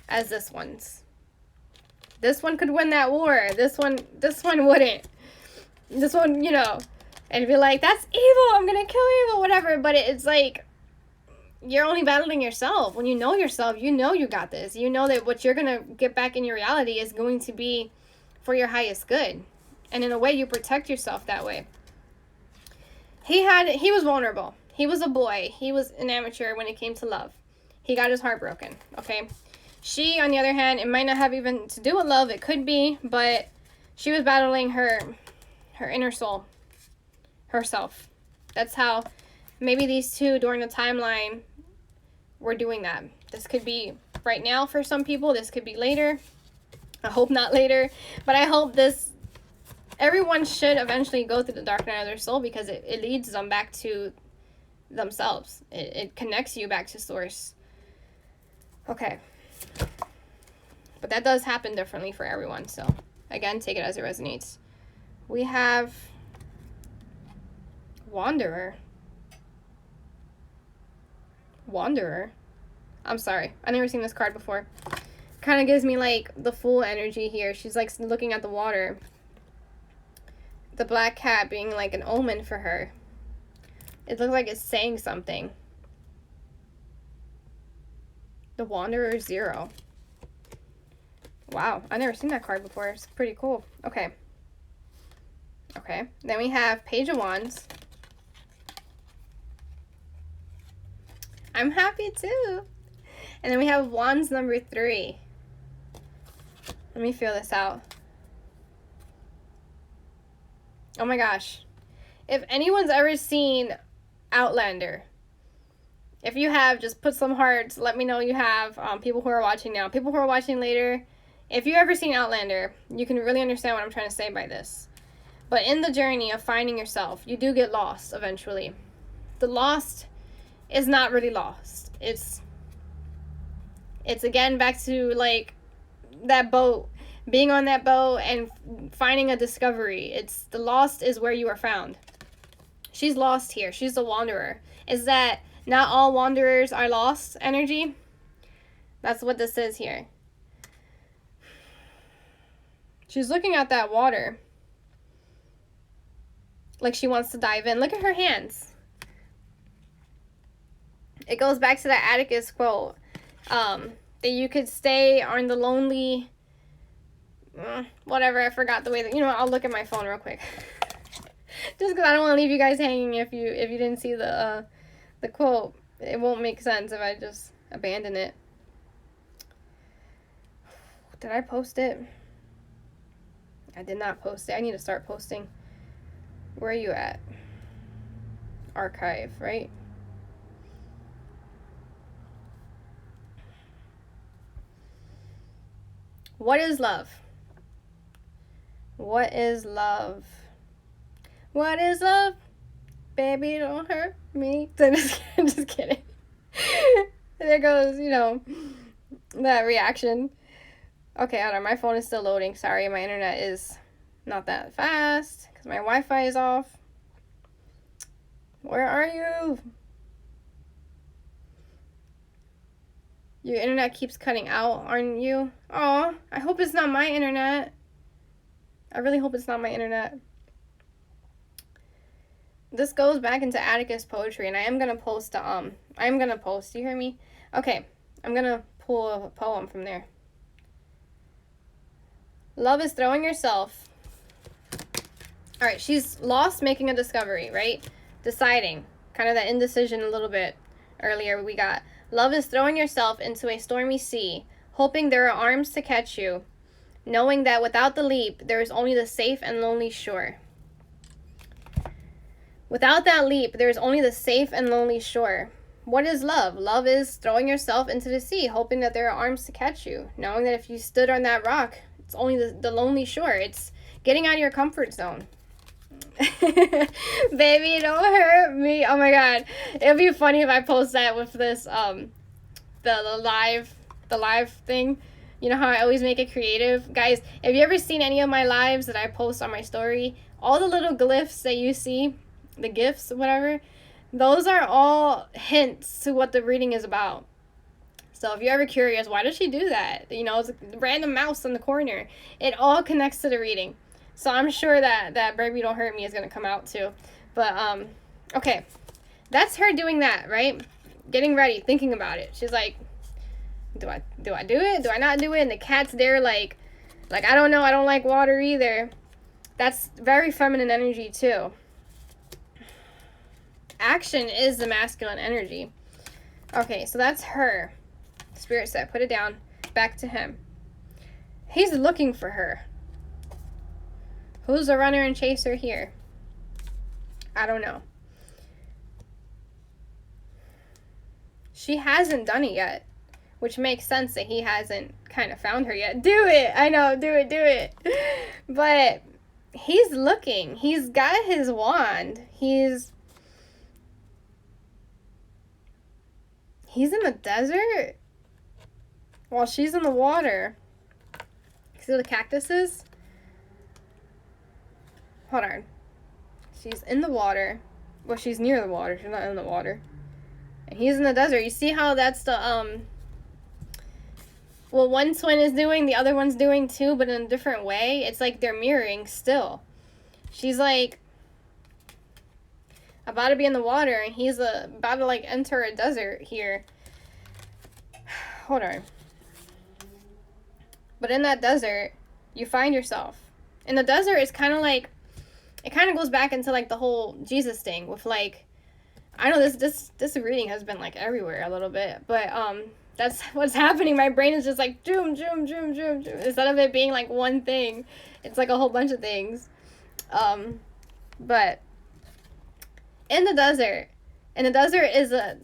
as this one's. This one could win that war. This one wouldn't. This one, you know, and be like, that's evil, I'm gonna kill evil, whatever. But it's like you're only battling yourself. When you know yourself, you know you got this. You know that what you're gonna get back in your reality is going to be for your highest good. And in a way, you protect yourself that way. He was vulnerable. He was a boy. He was an amateur when it came to love. He got his heart broken, okay? She, on the other hand, it might not have even to do with love. It could be, but she was battling her inner soul, herself. That's how maybe these two during the timeline were doing that. This could be right now for some people. This could be later. I hope not later, but I hope this... Everyone should eventually go through the dark night of their soul, because it leads them back to themselves. It connects you back to source. Okay. But that does happen differently for everyone. So, again, take it as it resonates. We have Wanderer. Wanderer? I'm sorry. I've never seen this card before. Kind of gives me, like, the Fool energy here. She's, like, looking at the water. The black cat being like an omen for her. It looks like it's saying something. The Wanderer 0. Wow, I've never seen that card before. It's pretty cool. Okay. Okay. Then we have Page of Wands. I'm happy too. And then we have Wands number 3. Let me feel this out. Oh my gosh. If anyone's ever seen Outlander, if you have, just put some hearts. Let me know you have. People who are watching now. People who are watching later. If you've ever seen Outlander, you can really understand what I'm trying to say by this. But in the journey of finding yourself, you do get lost eventually. The lost is not really lost. It's again back to like that boat. Being on that boat and finding a discovery. It's the lost is where you are found. She's lost here. She's the wanderer. Is that Not all wanderers are lost energy. That's what this is here. She's looking at that water. Like she wants to dive in. Look at her hands. It goes back to that Atticus quote. That you could stay on the lonely... whatever, I forgot the way that... You know what, I'll look at my phone real quick. Just because I don't want to leave you guys hanging if you didn't see the quote. It won't make sense if I just abandon it. Did I post it? I did not post it. I need to start posting. Where are you at? Archive, right? What is love? What is love? What is love? Baby, don't hurt me. I'm just kidding. There goes, you know, that reaction. Okay, hold on. My phone is still loading. Sorry, my internet is not that fast because my Wi-Fi is off. Where are you? Your internet keeps cutting out, aren't you? Aw, I hope it's not my internet. I really hope it's not my internet. This goes back into Atticus poetry, and I am gonna post you hear me? Okay, I'm gonna pull a poem from there. Love is throwing yourself. All right, she's lost making a discovery, right? Deciding, kind of that indecision a little bit earlier we got. Love is throwing yourself into a stormy sea, hoping there are arms to catch you, knowing that without the leap, there is only the safe and lonely shore. Without that leap, there is only the safe and lonely shore. What is love? Love is throwing yourself into the sea, hoping that there are arms to catch you, knowing that if you stood on that rock, it's only the lonely shore. It's getting out of your comfort zone. Baby, don't hurt me. Oh my god. It'd be funny if I post that with this, the live thing. You know how I always make it creative? Guys, have you ever seen any of my lives that I post on my story? All the little glyphs that you see, the GIFs, whatever, those are all hints to what the reading is about. So if you're ever curious, why does she do that? You know, it's a random mouse in the corner. It all connects to the reading. So I'm sure that Baby Don't Hurt Me is going to come out too. But, okay. That's her doing that, right? Getting ready, thinking about it. She's like, do I do it? Do I not do it? And the cat's there like I don't know. I don't like water either. That's very feminine energy too. Action is the masculine energy. Okay, so that's her. Spirit said, put it down. Back to him. He's looking for her. Who's the runner and chaser here? I don't know. She hasn't done it yet, which makes sense that he hasn't kind of found her yet. Do it! I know, do it. But he's looking. He's got his wand. He's in the desert while she's in the water. See the cactuses? Hold on. She's in the water. Well, she's near the water. She's not in the water. And he's in the desert. You see how that's the, well, one twin is doing, the other one's doing too, but in a different way. It's like they're mirroring still. She's like about to be in the water, and he's about to like enter a desert here. Hold on. But in that desert, you find yourself. In the desert, it's kind of like, it kind of goes back into like the whole Jesus thing with like, I know this reading has been like everywhere a little bit, but that's what's happening. My brain is just like zoom. Instead of it being like one thing, it's like a whole bunch of things. But in the desert, the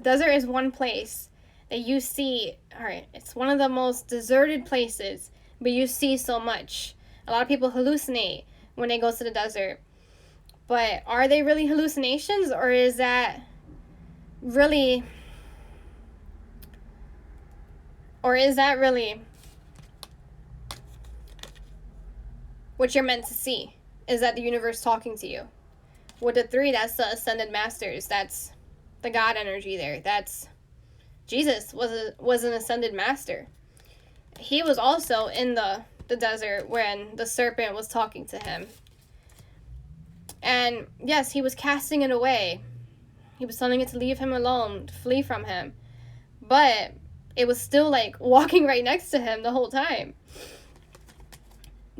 desert is one place that you see. All right, it's one of the most deserted places, but you see so much. A lot of people hallucinate when they go to the desert. But are they really hallucinations, or is that really what you're meant to see? Is that the universe talking to you? With the 3, that's the ascended masters. That's the God energy there. That's Jesus was an ascended master. He was also in the desert when the serpent was talking to him. And yes, he was casting it away. He was telling it to leave him alone, to flee from him. But it was still like walking right next to him the whole time.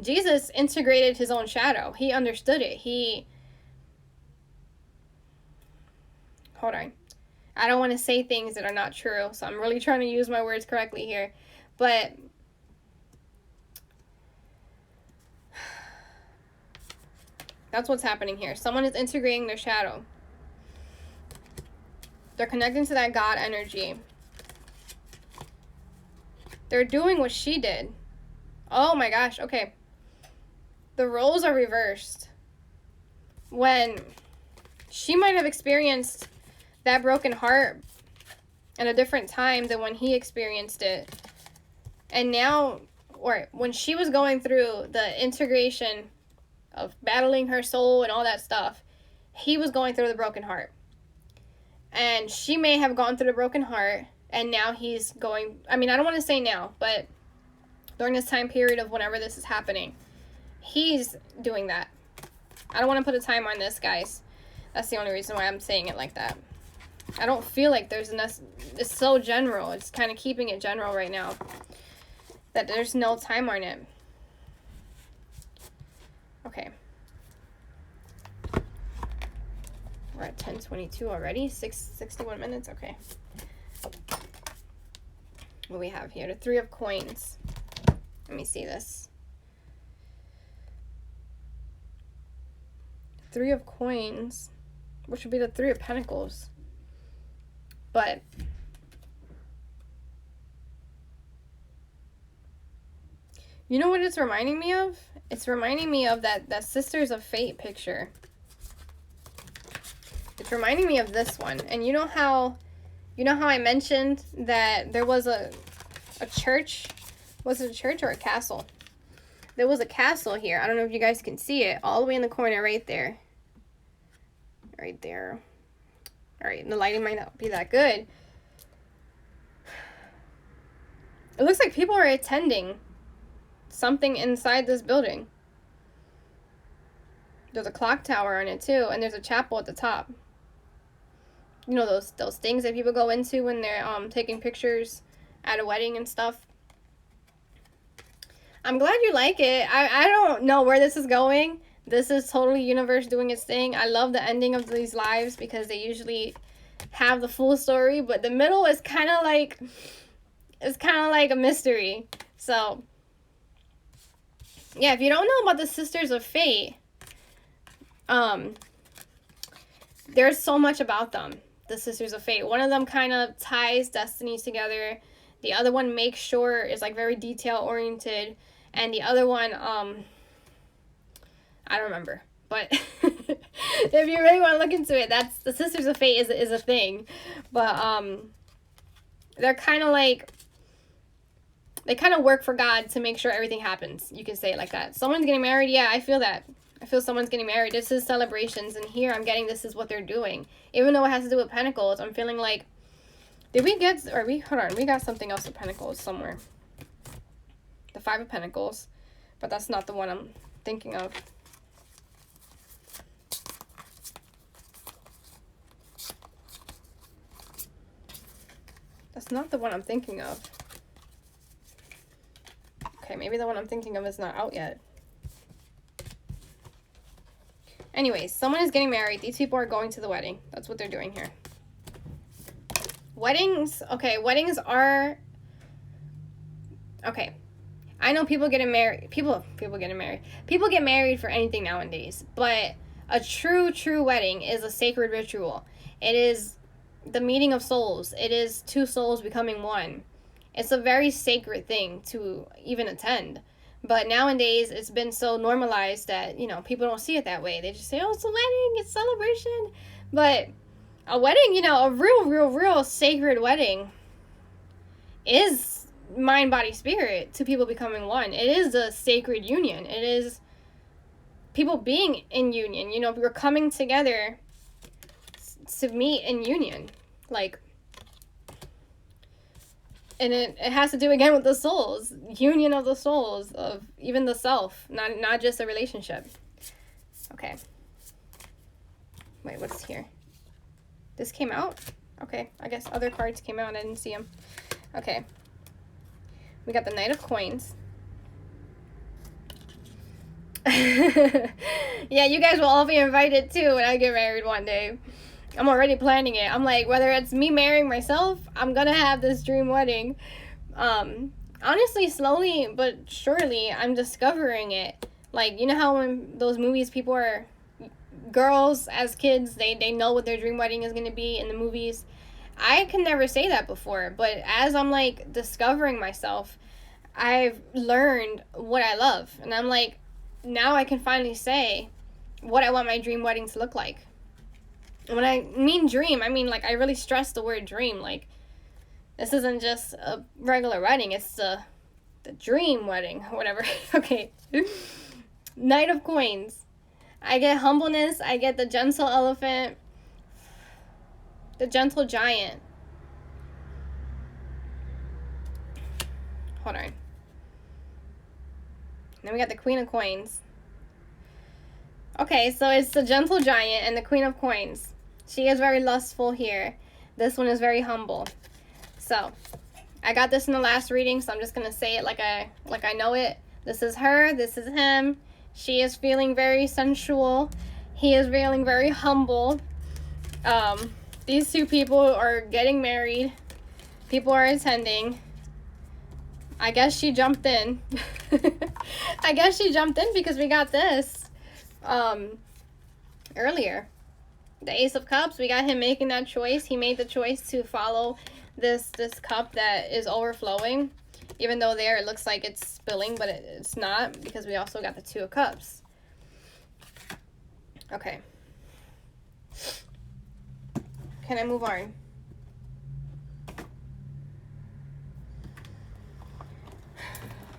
Jesus integrated his own shadow. He understood it. Hold on. I don't want to say things that are not true, so I'm really trying to use my words correctly here. But that's what's happening here. Someone is integrating their shadow. They're connecting to that God energy. They're doing what she did. Oh my gosh, okay. The roles are reversed. When she might have experienced that broken heart at a different time than when he experienced it. And now, or when she was going through the integration of battling her soul and all that stuff, he was going through the broken heart. And she may have gone through the broken heart, and now he's going, I mean, I don't want to say now, but during this time period of whenever this is happening, he's doing that. I don't want to put a time on this, guys. That's the only reason why I'm saying it like that. I don't feel like there's it's so general. It's kind of keeping it general right now. That there's no time on it. Okay. We're at 10:22 already. 61 minutes. Okay. What do we have here? The 3 of coins. Let me see this. 3 of coins, which would be the 3 of pentacles. But you know what it's reminding me of? It's reminding me of that Sisters of Fate picture. It's reminding me of this one. And you know how I mentioned that there was a church? Was it a church or a castle? There was a castle here. I don't know if you guys can see it. All the way in the corner right there. Right there. Alright, the lighting might not be that good. It looks like people are attending something inside this building. There's a clock tower on it too, and there's a chapel at the top. You know those things that people go into when they're taking pictures at a wedding and stuff. I'm glad you like it. I don't know where this is going. This is totally universe doing its thing. I love the ending of these lives because they usually have the full story, but the middle is kind of like a mystery. So yeah, if you don't know about the Sisters of Fate, there's so much about them. The Sisters of Fate. One of them kind of ties destinies together. The other one makes sure is like very detail oriented, and the other one I don't remember, but if you really want to look into it, that's the Sisters of Fate is a thing. But they're kind of like, they kind of work for God to make sure everything happens. You can say it like that. Someone's getting married. Yeah, I feel that. I feel someone's getting married. This is celebrations, and here I'm getting this is what they're doing. Even though it has to do with Pentacles, I'm feeling like, did we get, or hold on, we got something else with Pentacles somewhere. The 5 of Pentacles, but that's not the one I'm thinking of. That's not the one I'm thinking of. Okay, maybe the one I'm thinking of is not out yet. Anyways, someone is getting married. These people are going to the wedding. That's what they're doing here. Weddings, okay, weddings are, okay. I know people getting married, people getting married. People get married for anything nowadays, but a true wedding is a sacred ritual. It is the meeting of souls. It is 2 souls becoming one. It's a very sacred thing to even attend. But nowadays, it's been so normalized that, you know, people don't see it that way. They just say, oh, it's a wedding, it's celebration. But a wedding, you know, a real sacred wedding is mind, body, spirit, 2 people becoming one. It is a sacred union. It is people being in union. You know, we're coming together to meet in union. Like, and it has to do again with the souls, union of the souls, of even the self, not just a relationship. Okay. Wait, what's here? This came out? Okay, I guess other cards came out. I didn't see them. Okay. We got the Knight of Coins. Yeah, you guys will all be invited too when I get married one day. I'm already planning it. I'm like, whether it's me marrying myself, I'm gonna have this dream wedding. Honestly, slowly but surely, I'm discovering it. Like, you know how in those movies, people are, girls as kids, they know what their dream wedding is gonna be in the movies. I can never say that before, but as I'm like discovering myself, I've learned what I love, and I'm like, now I can finally say what I want my dream wedding to look like. When I mean dream, I mean, like, I really stress the word dream. Like, this isn't just a regular wedding, it's the dream wedding, whatever. Okay. Knight of Coins. I get humbleness, I get the gentle elephant, the gentle giant. Hold on. Then we got the Queen of Coins. Okay, so it's the gentle giant and the Queen of Coins. She is very lustful here. This one is very humble. So, I got this in the last reading, so I'm just gonna say it like I know it. This is her, this is him. She is feeling very sensual. He is feeling very humble. These two people are getting married. People are attending. I guess she jumped in. I guess she jumped in because we got this earlier. The Ace of Cups, we got him making that choice. He made the choice to follow this cup that is overflowing. Even though there it looks like it's spilling, but it's not, because we also got the Two of Cups. Okay. Can I move on?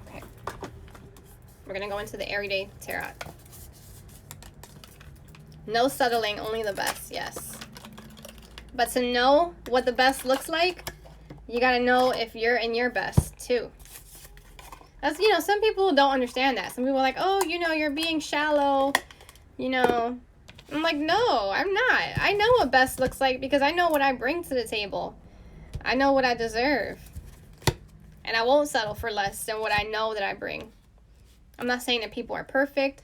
Okay. We're going to go into the Everyday Tarot. No settling, only the best, yes. But to know what the best looks like, you got to know if you're in your best, too. That's, you know, some people don't understand that. Some people are like, oh, you know, you're being shallow, you know. I'm like, no, I'm not. I know what best looks like because I know what I bring to the table. I know what I deserve. And I won't settle for less than what I know that I bring. I'm not saying that people are perfect,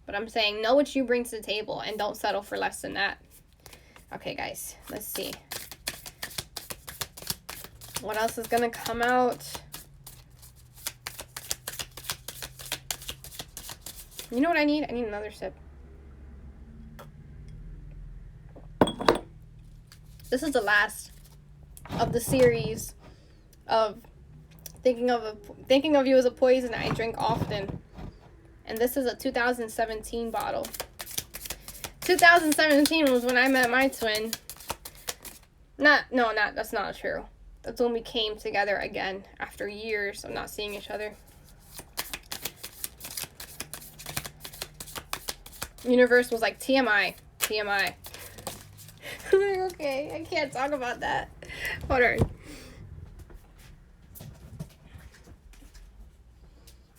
but I'm saying know what you bring to the table and don't settle for less than that. Okay, guys, let's see. What else is going to come out? You know what I need? I need another sip. This is the last of the series of thinking of you as a poison I drink often. And this is a 2017 bottle. 2017 was when I met my twin. That's not true. That's when we came together again after years of not seeing each other. Universe was like, TMI. Okay, I can't talk about that. Hold on.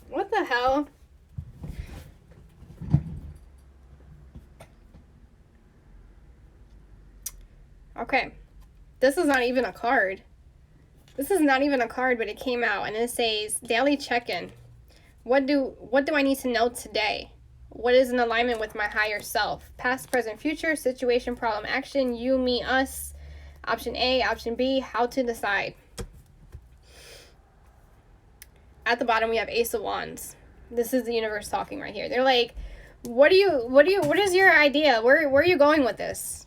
What the hell? Okay. This is not even a card. This is not even a card, but it came out and it says daily check-in. What do I need to know today? What is in alignment with my higher self? Past, present, future, situation, problem, action, you, me, us. Option A, option B, how to decide. At the bottom, we have Ace of Wands. This is the universe talking right here. They're like, what is your idea? Where are you going with this?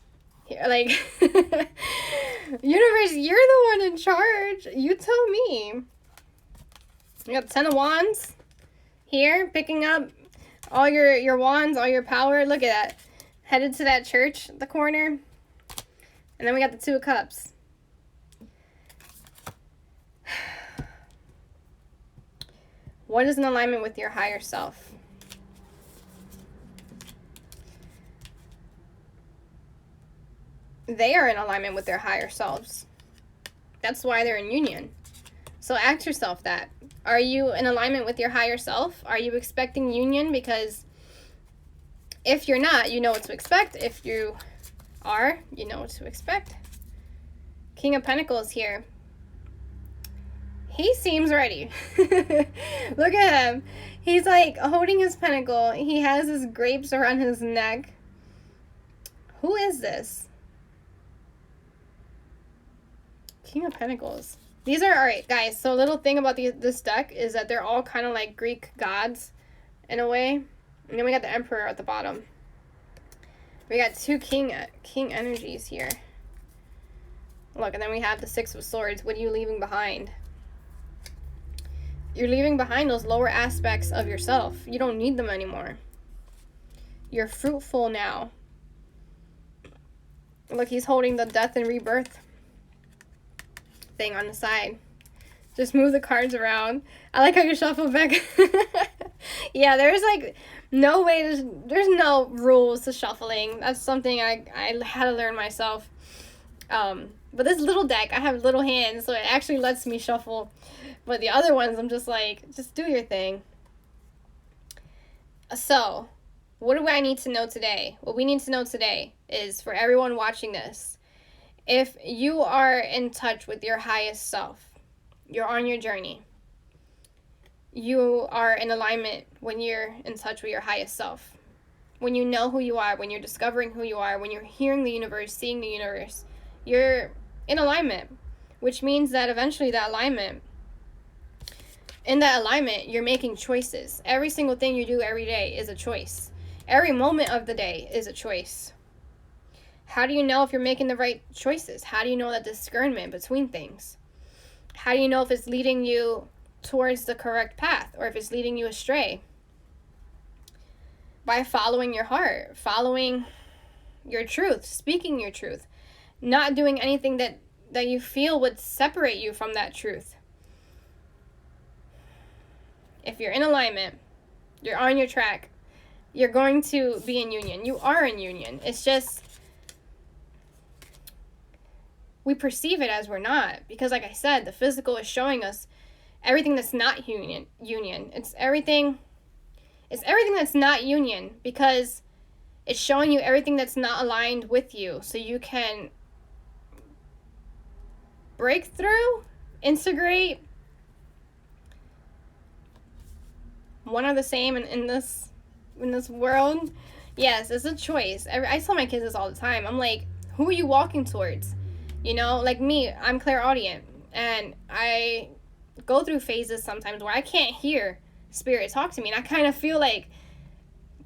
Like, universe, you're the one in charge. You tell me. You got 10 of Wands here, picking up all your wands, all your power. Look at that. Headed to that church, the corner. And then we got the Two of Cups. What is in alignment with your higher self? they are in alignment with their higher selves. That's why they're in union. So ask yourself that. Are you in alignment with your higher self? Are you expecting union? Because if you're not, you know what to expect. If you are, you know what to expect. King of Pentacles here. He seems ready. Look at him. He's like holding his pentacle. He has his grapes around his neck. Who is this? King of Pentacles. These are, alright guys, so a little thing about this deck is that they're all kind of like Greek gods in a way. And then we got the Emperor at the bottom. We got two king energies here. Look, and then we have the Six of Swords. What are you leaving behind? You're leaving behind those lower aspects of yourself. You don't need them anymore. You're fruitful now. Look, he's holding the death and rebirth thing on the side. Just move the cards around. I like how you shuffle back. Yeah, there's like no way, there's no rules to shuffling. That's something I had to learn myself. But this little deck, I have little hands, so it actually lets me shuffle. But the other ones, I'm just like, just do your thing. So, what do I need to know today? What we need to know today is, for everyone watching this, if you are in touch with your highest self, you're on your journey. You are in alignment when you're in touch with your highest self. When you know who you are, when you're discovering who you are, when you're hearing the universe, seeing the universe, you're in alignment, which means that eventually in that alignment, you're making choices. Every single thing you do every day is a choice. Every moment of the day is a choice. How do you know if you're making the right choices? How do you know that discernment between things? How do you know if it's leading you towards the correct path or if it's leading you astray? By following your heart, following your truth, speaking your truth, not doing anything that you feel would separate you from that truth. If you're in alignment, you're on your track, you're going to be in union. You are in union. It's just, we perceive it as we're not. Because like I said, the physical is showing us everything that's not union. It's everything that's not union, because it's showing you everything that's not aligned with you, so you can break through, integrate. One are the same in this world. Yes, it's a choice. I tell my kids this all the time. I'm like, who are you walking towards? You know, like me, I'm clairaudient, and I go through phases sometimes where I can't hear spirit talk to me, and I kind of feel like,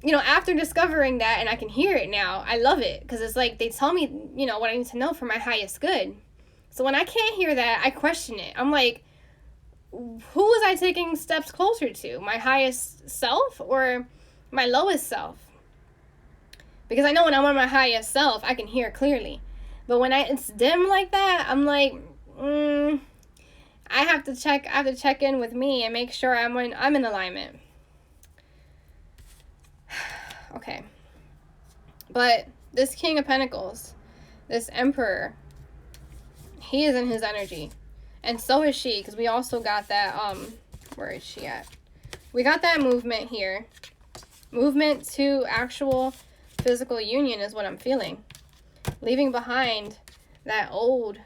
you know, after discovering that and I can hear it now, I love it, because it's like they tell me, you know, what I need to know for my highest good. So when I can't hear that, I question it. I'm like, who was I taking steps closer to? My highest self or my lowest self? Because I know when I'm on my highest self, I can hear clearly. But when it's dim like that, I'm like, I have to check in with me and make sure I'm in alignment. Okay. But this King of Pentacles, this Emperor, he is in his energy. And so is she, because we also got that, where is she at? We got that movement here. Movement to actual physical union is what I'm feeling. Leaving behind that old,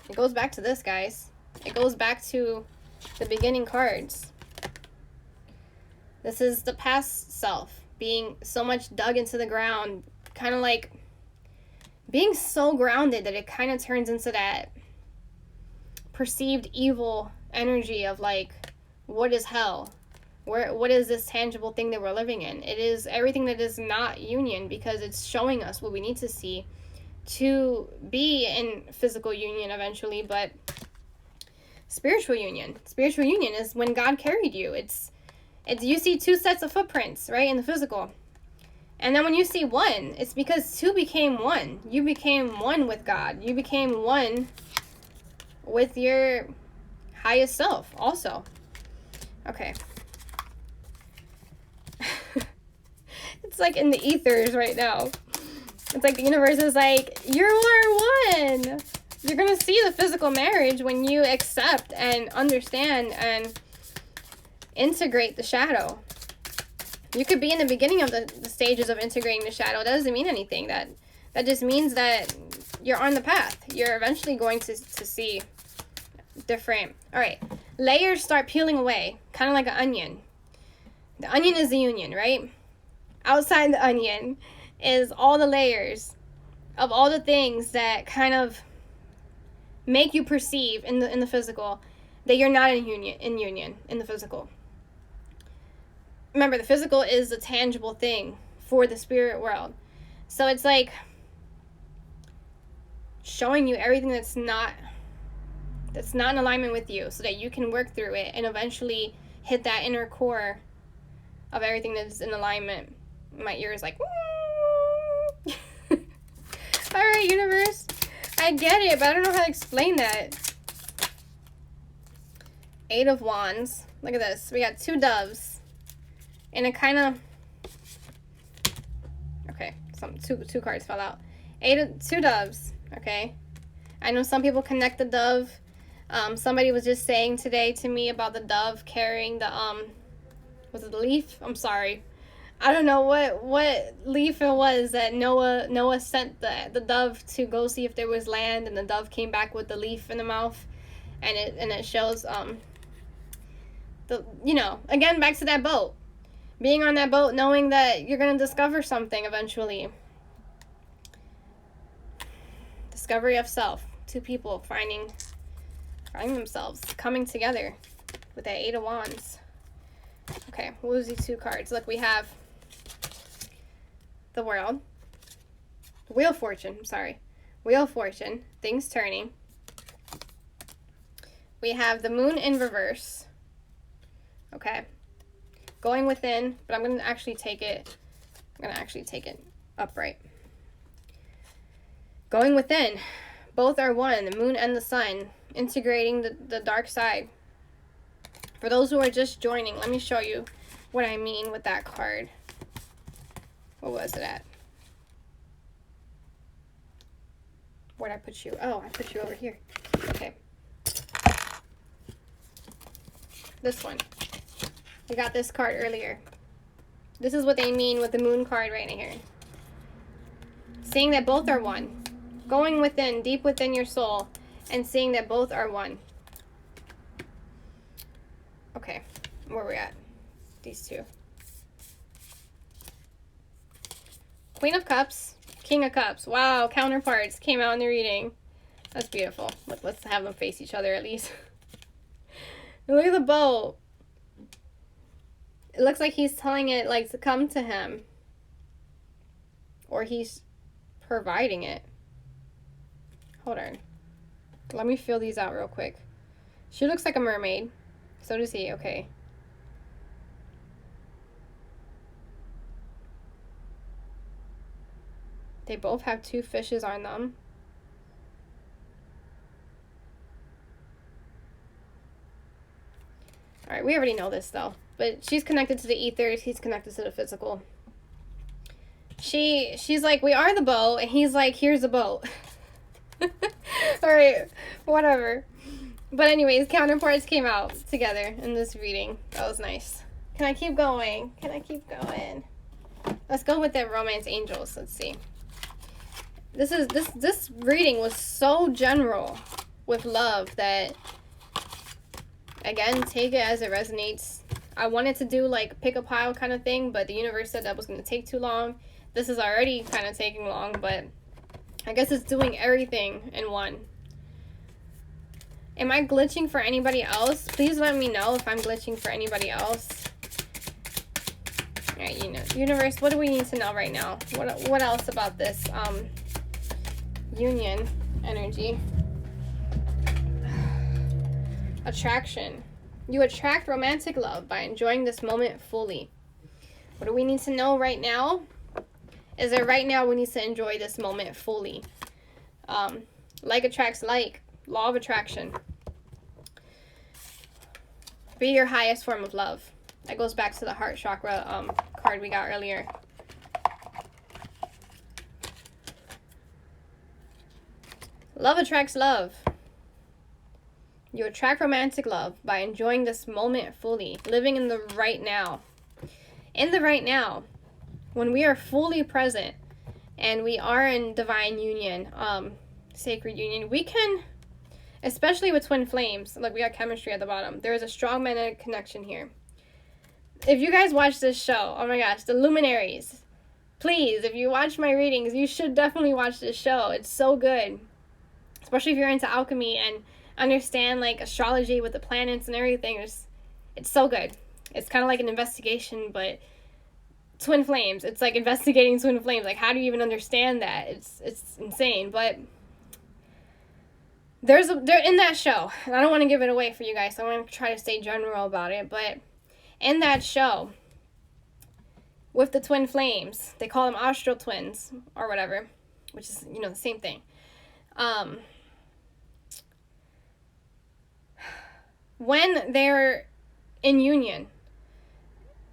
it goes back to this, guys. It goes back to the beginning cards. This is the past self being so much dug into the ground, kind of like being so grounded that it kind of turns into that perceived evil energy of like, what is hell? What is this tangible thing that we're living in? It is everything that is not union, because it's showing us what we need to see to be in physical union eventually. But spiritual union is when God carried you. It's you see two sets of footprints, right, in the physical. And then when you see one, it's because two became one. You became one with God. You became one with your highest self also. Okay. It's like in the ethers right now. It's like the universe is like, you are one. You're gonna see the physical marriage when you accept and understand and integrate the shadow. You could be in the beginning of the stages of integrating the shadow. That doesn't mean anything. That just means that you're on the path. You're eventually going to see different... All right. Layers start peeling away, kind of like an onion. The onion is the union, right? Outside the onion is all the layers of all the things that kind of make you perceive in the physical that you're not in union in the physical. Remember, the physical is the tangible thing for the spirit world. So it's like showing you everything that's not in alignment with you so that you can work through it and eventually hit that inner core of everything that's in alignment. My ear is like, all right, universe, I get it, but I don't know how to explain that. 8 of Wands. Look at this. We got 2 doves. And it kind of... Okay, two cards fell out. 2 doves, okay? I know some people connect the dove. Somebody was just saying today to me about the dove carrying the, was it the leaf? I'm sorry. I don't know what leaf it was that Noah sent the dove to go see if there was land, and the dove came back with the leaf in the mouth, and it shows, again, back to that boat. Being on that boat, knowing that you're going to discover something eventually. Discovery of self. 2 people finding themselves, coming together with that 8 of Wands. Okay, what was these 2 cards? Look, we have the World. Wheel of Fortune, I'm sorry. Wheel of Fortune, things turning. We have the Moon in reverse. Okay. Going within, but I'm going to actually take it upright. Going within. Both are one, the moon and the sun, integrating the dark side. For those who are just joining, let me show you what I mean with that card. What was it at? Where'd I put you? Oh, I put you over here. Okay. This one. We got this card earlier. This is what they mean with the moon card right here. Seeing that both are one. Going within, deep within your soul, and seeing that both are one. Okay, where are we at? These 2. Queen of Cups, King of Cups. Wow, counterparts came out in the reading. That's beautiful. Let's have them face each other at least. Look at the boat. It looks like he's telling it, like, to come to him. Or he's providing it. Hold on. Let me fill these out real quick. She looks like a mermaid. So does he. Okay. They both have 2 fishes on them. Alright, we already know this, though. But she's connected to the ethers. He's connected to the physical. She's like, we are the boat. And he's like, here's the boat. Alright, whatever. But anyways, counterparts came out together in this reading. That was nice. Can I keep going? Can I keep going? Let's go with the romance angels. Let's see. This reading was so general with love that, again, take it as it resonates. I wanted to do like pick a pile kind of thing, but the universe said that was going to take too long. This is already kind of taking long, but I guess it's doing everything in one. Am I glitching for anybody else? Please let me know if I'm glitching for anybody else. Alright, universe, what do we need to know right now? What else about this union energy? Attraction. You attract romantic love by enjoying this moment fully. What do we need to know right now? Is that right now we need to enjoy this moment fully. Like attracts like. Law of attraction. Be your highest form of love. That goes back to the heart chakra card we got earlier. Love attracts love. You attract romantic love by enjoying this moment fully, living in the right now. In the right now, when we are fully present and we are in divine union, sacred union, we can, especially with twin flames, like we got chemistry at the bottom, there is a strong magnetic connection here. If you guys watch this show, oh my gosh, the Luminaries, please, if you watch my readings, you should definitely watch this show. It's so good. Especially if you're into alchemy and understand like astrology with the planets and everything. It's so good. It's kind of like an investigation, but twin flames. It's like investigating twin flames. Like, how do you even understand that? It's insane. But they're in that show, and I don't want to give it away for you guys, so I'm going to try to stay general about it. But in that show, with the twin flames, they call them astral twins or whatever, which is, you know, the same thing. When they're in union,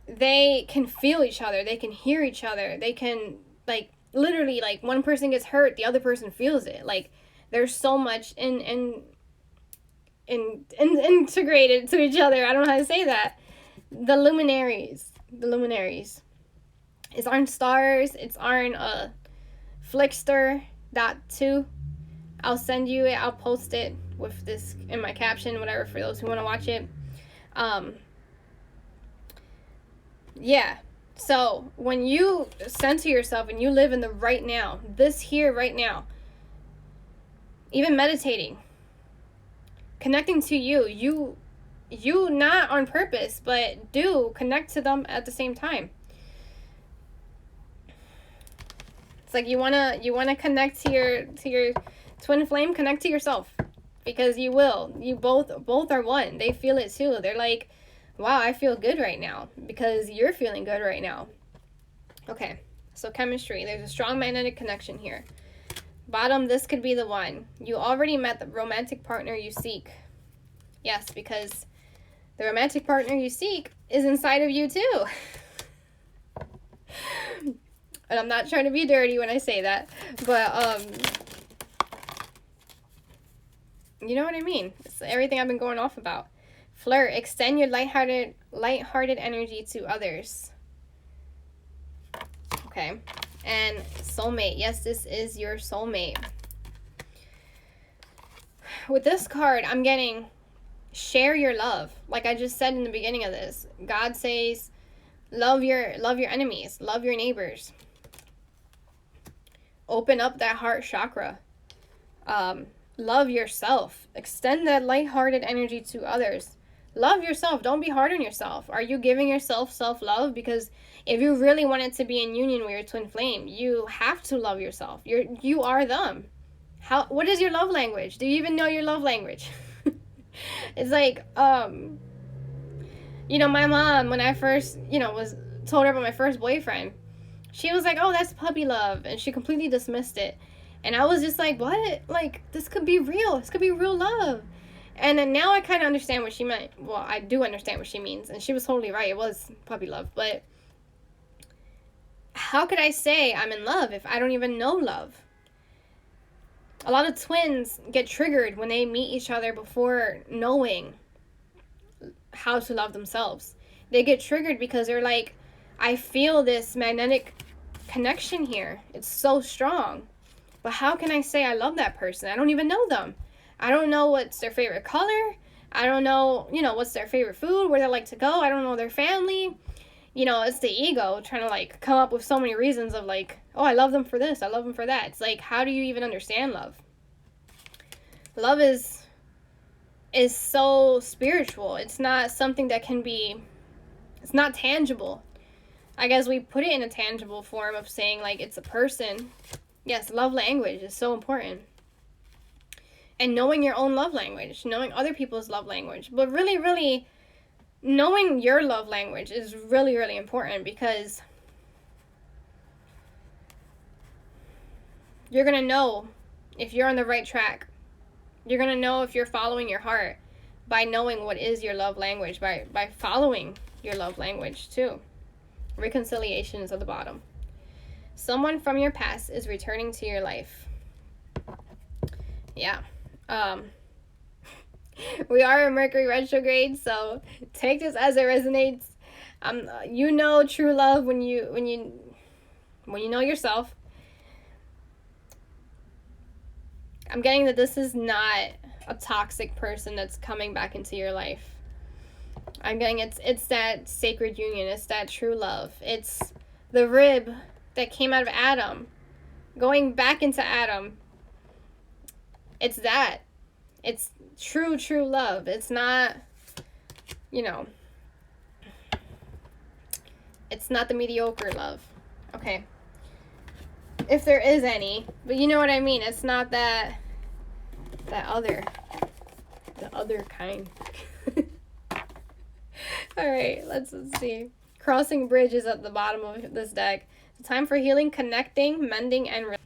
they can feel each other, they can hear each other, they can, like, literally, like, one person gets hurt, the other person feels it. Like, there's so much integrated to each other. I don't know how to say that. The luminaries. It's aren't stars, it's aren't Flickster.2. I'll send you it, I'll post it with this in my caption, whatever, for those who want to watch it. Yeah. So when you center yourself and you live in the right now, this here right now, even meditating, connecting to you not on purpose, but do connect to them at the same time. It's like you wanna connect to your twin flame, connect to yourself, because you will. You both are one. They feel it too. They're like, wow, I feel good right now because you're feeling good right now. Okay, so chemistry. There's a strong magnetic connection here. Bottom, this could be the one. You already met the romantic partner you seek. Yes, because the romantic partner you seek is inside of you too. And I'm not trying to be dirty when I say that, but you know what I mean. It's everything I've been going off about. Flirt, extend your lighthearted energy to others. Okay. And soulmate. Yes, this is your soulmate. With this card, I'm getting share your love. Like I just said in the beginning of this, God says, love your enemies, love your neighbors. Open up that heart chakra. Love yourself. Extend that lighthearted energy to others. Love yourself. Don't be hard on yourself. Are you giving yourself self-love? Because if you really wanted to be in union with your twin flame, you have to love yourself. You are them. What is your love language? Do you even know your love language? It's like, you know, my mom, when I first, was told her about my first boyfriend, she was like, oh, that's puppy love. And she completely dismissed it. And I was just like, what? Like, this could be real. This could be real love. And then now I kind of understand what she meant. Well, I do understand what she means. And she was totally right. It was puppy love. But how could I say I'm in love if I don't even know love? A lot of twins get triggered when they meet each other before knowing how to love themselves. They get triggered because they're like, I feel this magnetic connection here. It's so strong. But how can I say I love that person? I don't even know them. I don't know what's their favorite color. I don't know, what's their favorite food, where they like to go. I don't know their family. It's the ego trying to, like, come up with so many reasons of, like, oh, I love them for this. I love them for that. It's like, how do you even understand love? Love is so spiritual. It's not something that can be, it's not tangible. I guess we put it in a tangible form of saying, like, it's a person. Yes, love language is so important. And knowing your own love language, knowing other people's love language. But really, really, knowing your love language is really, really important, because you're going to know if you're on the right track. You're going to know if you're following your heart by knowing what is your love language, by following your love language too. Reconciliation is at the bottom. Someone from your past is returning to your life. yeah. We are in Mercury retrograde, so take this as it resonates. You know true love when you know yourself. I'm getting that this is not a toxic person that's coming back into your life. I'm getting it's that sacred union. It's that true love. It's the rib that came out of Adam, going back into Adam. It's that. It's true love. It's not, it's not the mediocre love. Okay. If there is any, but you know what I mean. It's not the other kind. All right, let's see. Crossing bridges at the bottom of this deck. It's time for healing, connecting, mending, and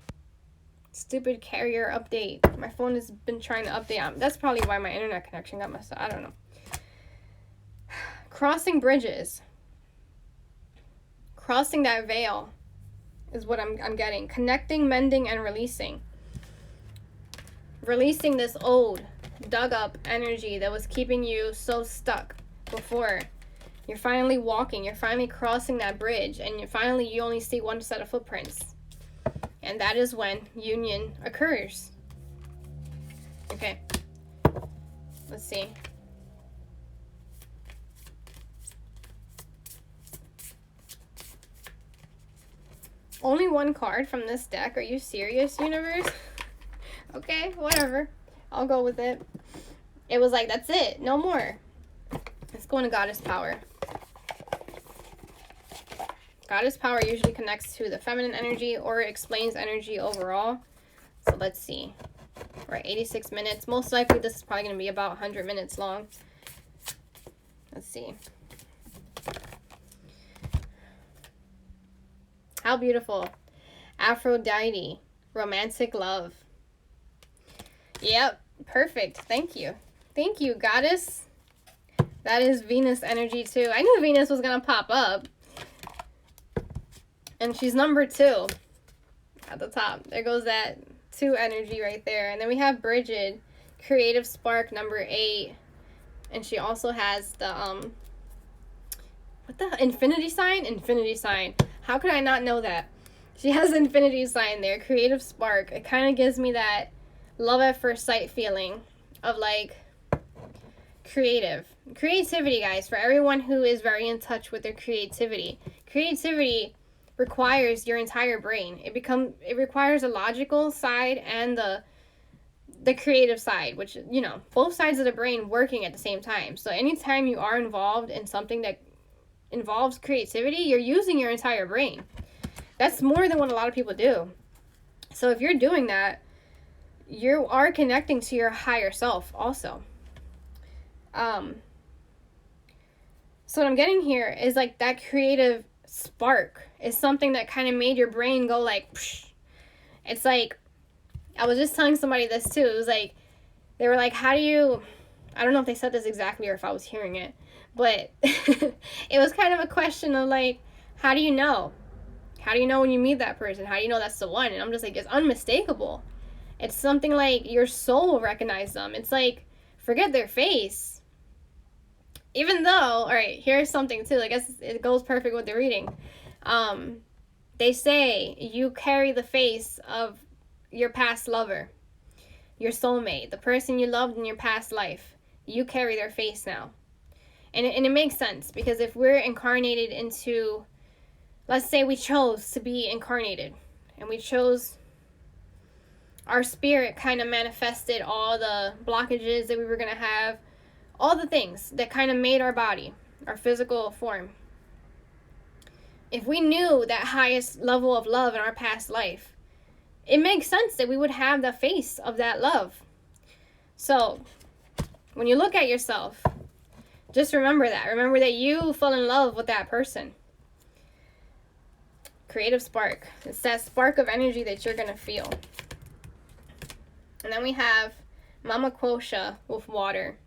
stupid carrier update. My phone has been trying to update. That's probably why my internet connection got messed up. I don't know. Crossing bridges. Crossing that veil is what I'm getting. Connecting, mending, and releasing. Releasing this old, dug up energy that was keeping you so stuck before. You're finally walking. You're finally crossing that bridge. And you only see one set of footprints. And that is when union occurs. Okay. Let's see. Only one card from this deck? Are you serious, universe? Okay, whatever. I'll go with it. It was like, that's it. No more. Let's go into Goddess Power. Goddess Power usually connects to the feminine energy or explains energy overall. So let's see. We're at 86 minutes. Most likely this is probably going to be about 100 minutes long. Let's see. How beautiful. Aphrodite. Romantic love. Yep. Perfect. Thank you. Thank you, Goddess. That is Venus energy too. I knew Venus was going to pop up. And she's number 2 at the top. There goes that 2 energy right there. And then we have Bridget, creative spark, number 8. And she also has the, what the, infinity sign? Infinity sign. How could I not know that? She has the infinity sign there, creative spark. It kind of gives me that love at first sight feeling of like creativity, guys, for everyone who is very in touch with their creativity. Creativity requires your entire brain. It requires a logical side and the creative side, which, both sides of the brain working at the same time. So anytime you are involved in something that involves creativity, you're using your entire brain. That's more than what a lot of people do. So if you're doing that, you are connecting to your higher self also. So what I'm getting here is like that creative spark is something that kind of made your brain go like, psh. It's like, I was just telling somebody this too. It was like, they were like, how do you, I don't know if they said this exactly or if I was hearing it, but it was kind of a question of like, how do you know? How do you know when you meet that person? How do you know that's the one? And I'm just like, it's unmistakable. It's something like your soul will recognize them. It's like, forget their face. Even though, all right, here's something too. I guess it goes perfect with the reading. They say you carry the face of your past lover, your soulmate, the person you loved in your past life. You carry their face now. And it makes sense, because if we're incarnated into, let's say we chose to be incarnated, and we chose, our spirit kind of manifested all the blockages that we were going to have, all the things that kind of made our body, our physical form. If we knew that highest level of love in our past life, it makes sense that we would have the face of that love. So when you look at yourself, just remember that. Remember that you fell in love with that person. Creative spark. It's that spark of energy that you're going to feel. And then we have Mama Quosha with water.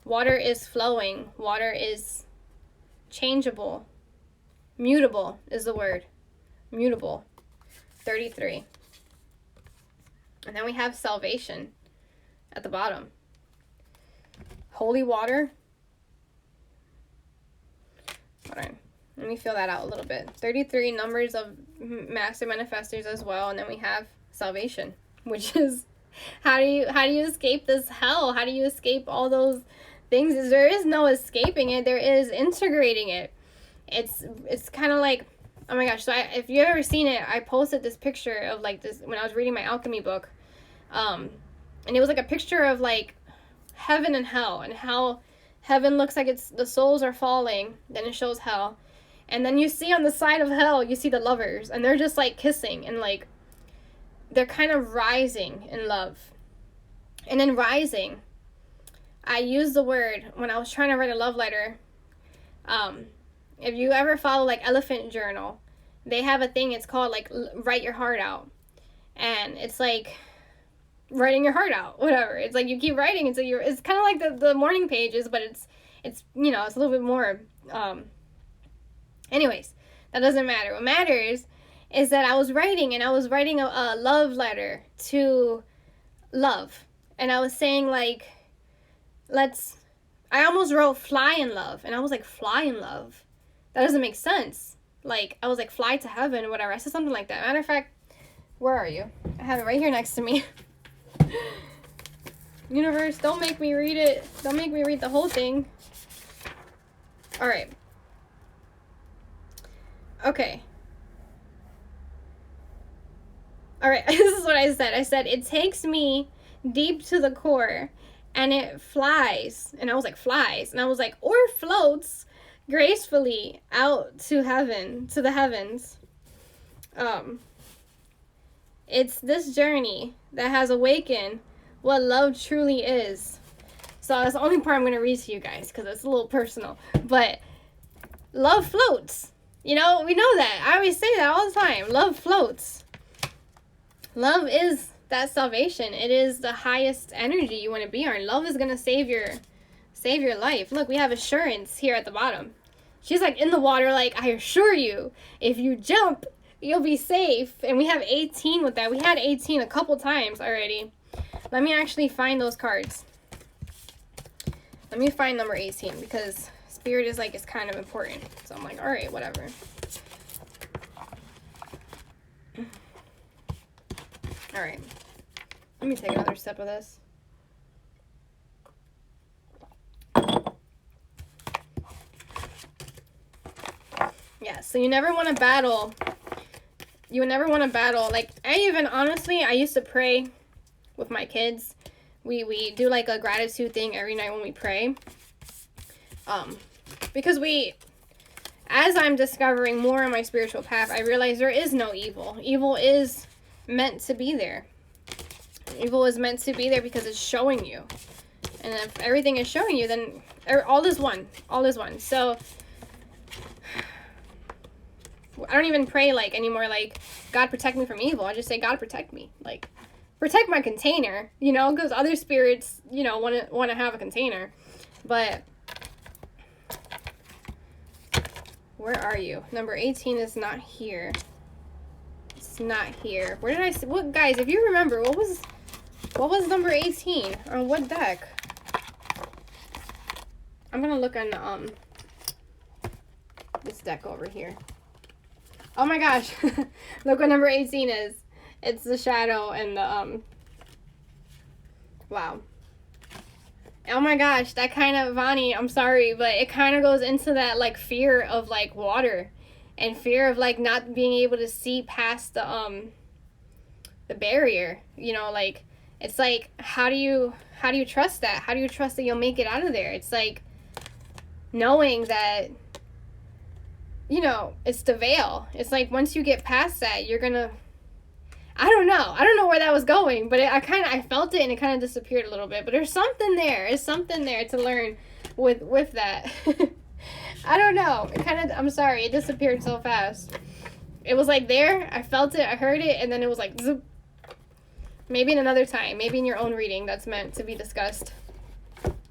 Water is flowing. Water is changeable. Mutable is the word. Mutable. 33. And then we have salvation at the bottom. Holy water. Hold on. Let me fill that out a little bit. 33 numbers of master manifestors as well. And then we have salvation, which is how do you escape this hell? How do you escape all those things? There is no escaping it. There is integrating it. It's kind of like, oh my gosh. So if you've ever seen it, I posted this picture of like this when I was reading my alchemy book. And it was like a picture of like heaven and hell, and how heaven looks like the souls are falling. Then it shows hell. And then you see on the side of hell, you see the lovers, and they're just like kissing, and like they're kind of rising in love. And in rising, I used the word when I was trying to write a love letter. If you ever follow like Elephant Journal, they have a thing, it's called like write your heart out. And it's like writing your heart out, whatever. It's like you keep writing until it's kind of like the morning pages, but it's it's a little bit more, anyways, that doesn't matter. What matters is that I was writing a love letter to love. And I was saying like, I almost wrote fly in love. And I was like, fly in love? That doesn't make sense. Like, I was like, fly to heaven or whatever. I said something like that. Matter of fact, where are you? I have it right here next to me. Universe, don't make me read it. Don't make me read the whole thing. Alright. Okay. Alright, this is what I said. I said, it takes me deep to the core, and it flies. And I was like, flies. And I was like, or floats gracefully out to heaven, to the heavens. It's this journey that has awakened what love truly is. So that's the only part I'm going to read to you guys, because it's a little personal. But love floats. We know that. I always say that all the time. Love floats. Love is that salvation. It is the highest energy you want to be on. Love is going to save your life. Look, we have assurance here at the bottom. She's like in the water, like, I assure you, if you jump, you'll be safe. And we have 18 with that. We had 18 a couple times already. Let me actually find those cards. Let me find number 18, because spirit is like, it's kind of important. So I'm like, all right, whatever. All right. Let me take another sip of this. Yeah, so you never want to battle. You would never want to battle. Like, I used to pray with my kids. We do like a gratitude thing every night when we pray. Because as I'm discovering more on my spiritual path, I realize there is no evil. Evil is meant to be there. Evil is meant to be there because it's showing you. And if everything is showing you, then all is one. All is one. So I don't even pray like anymore like, God protect me from evil. I just say, God protect me. Like, protect my container, because other spirits, want to have a container. But where are you? Number 18 is not here. It's not here. Where did I see? What, guys, if you remember, what was number 18 on what deck? I'm gonna look on this deck over here. Oh my gosh. Look what number 18 is. It's the shadow and the wow. Oh my gosh, that kind of, Vani, I'm sorry, but it kind of goes into that like fear of like water, and fear of like not being able to see past the barrier. Like, it's like, how do you trust that? How do you trust that you'll make it out of there? It's like knowing that, it's the veil. It's like once you get past that, you're gonna, I don't know where that was going, but I felt it and it kind of disappeared a little bit. But there's something there. There's something there to learn with that. I don't know. I'm sorry, it disappeared so fast. It was like there, I felt it, I heard it, and then it was like zoop. Maybe in another time, maybe in your own reading that's meant to be discussed.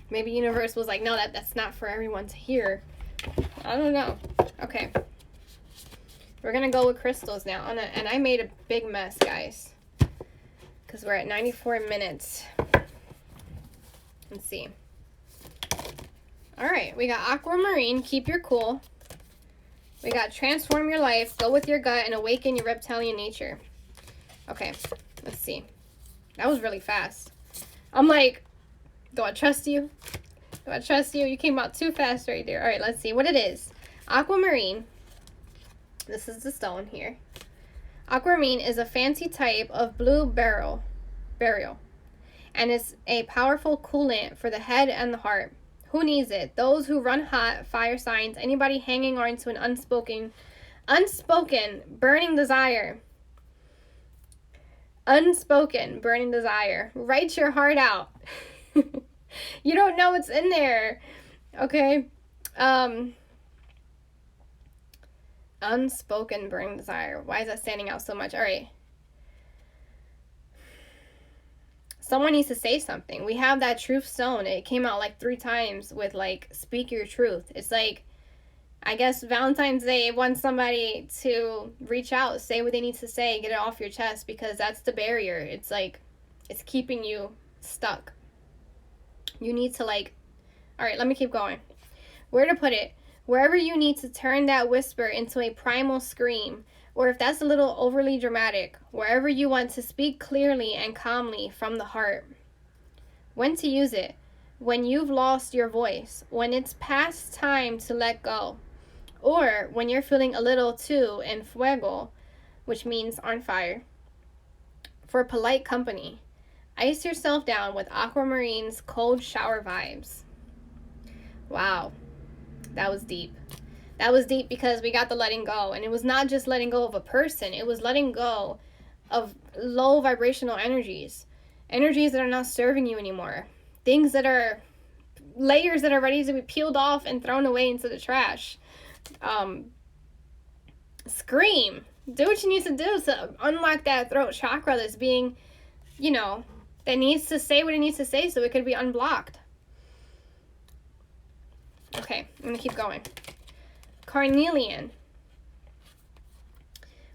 Maybe universe was like, no, that's not for everyone to hear. I don't know. Okay. We're gonna go with crystals now. And I made a big mess, guys. because we're at 94 minutes. Let's see. All right, we got Aquamarine, keep your cool. We got transform your life, go with your gut, and awaken your reptilian nature. Okay, let's see. That was really fast. I'm like, do I trust you? Do I trust you? You came out too fast right there. All right, let's see what it is. Aquamarine. This is the stone here. Aquamarine is a fancy type of blue beryl, and it's a powerful coolant for the head and the heart. Who needs it? Those who run hot, fire signs, anybody hanging on to an unspoken burning desire. Unspoken burning desire. Write your heart out. You don't know what's in there. Okay? Unspoken burning desire. Why is that standing out so much? All right. Someone needs to say something. We have that truth stone. It came out like 3 times with like, speak your truth. It's like, I guess Valentine's Day wants somebody to reach out, say what they need to say, get it off your chest, because that's the barrier. It's like, it's keeping you stuck. You need to like, all right, let me keep going. Where to put it? Wherever you need to turn that whisper into a primal scream, or if that's a little overly dramatic, wherever you want to speak clearly and calmly from the heart. When to use it? When you've lost your voice, when it's past time to let go, or when you're feeling a little too en fuego, which means on fire. For polite company, ice yourself down with Aquamarine's cold shower vibes. Wow, that was deep. That was deep because we got the letting go, and it was not just letting go of a person, it was letting go of low vibrational energies that are not serving you anymore, things that are layers that are ready to be peeled off and thrown away into the trash. Scream, do what you need to do to unlock that throat chakra that's being, that needs to say what it needs to say so it could be unblocked. Okay, I'm gonna keep going. Carnelian.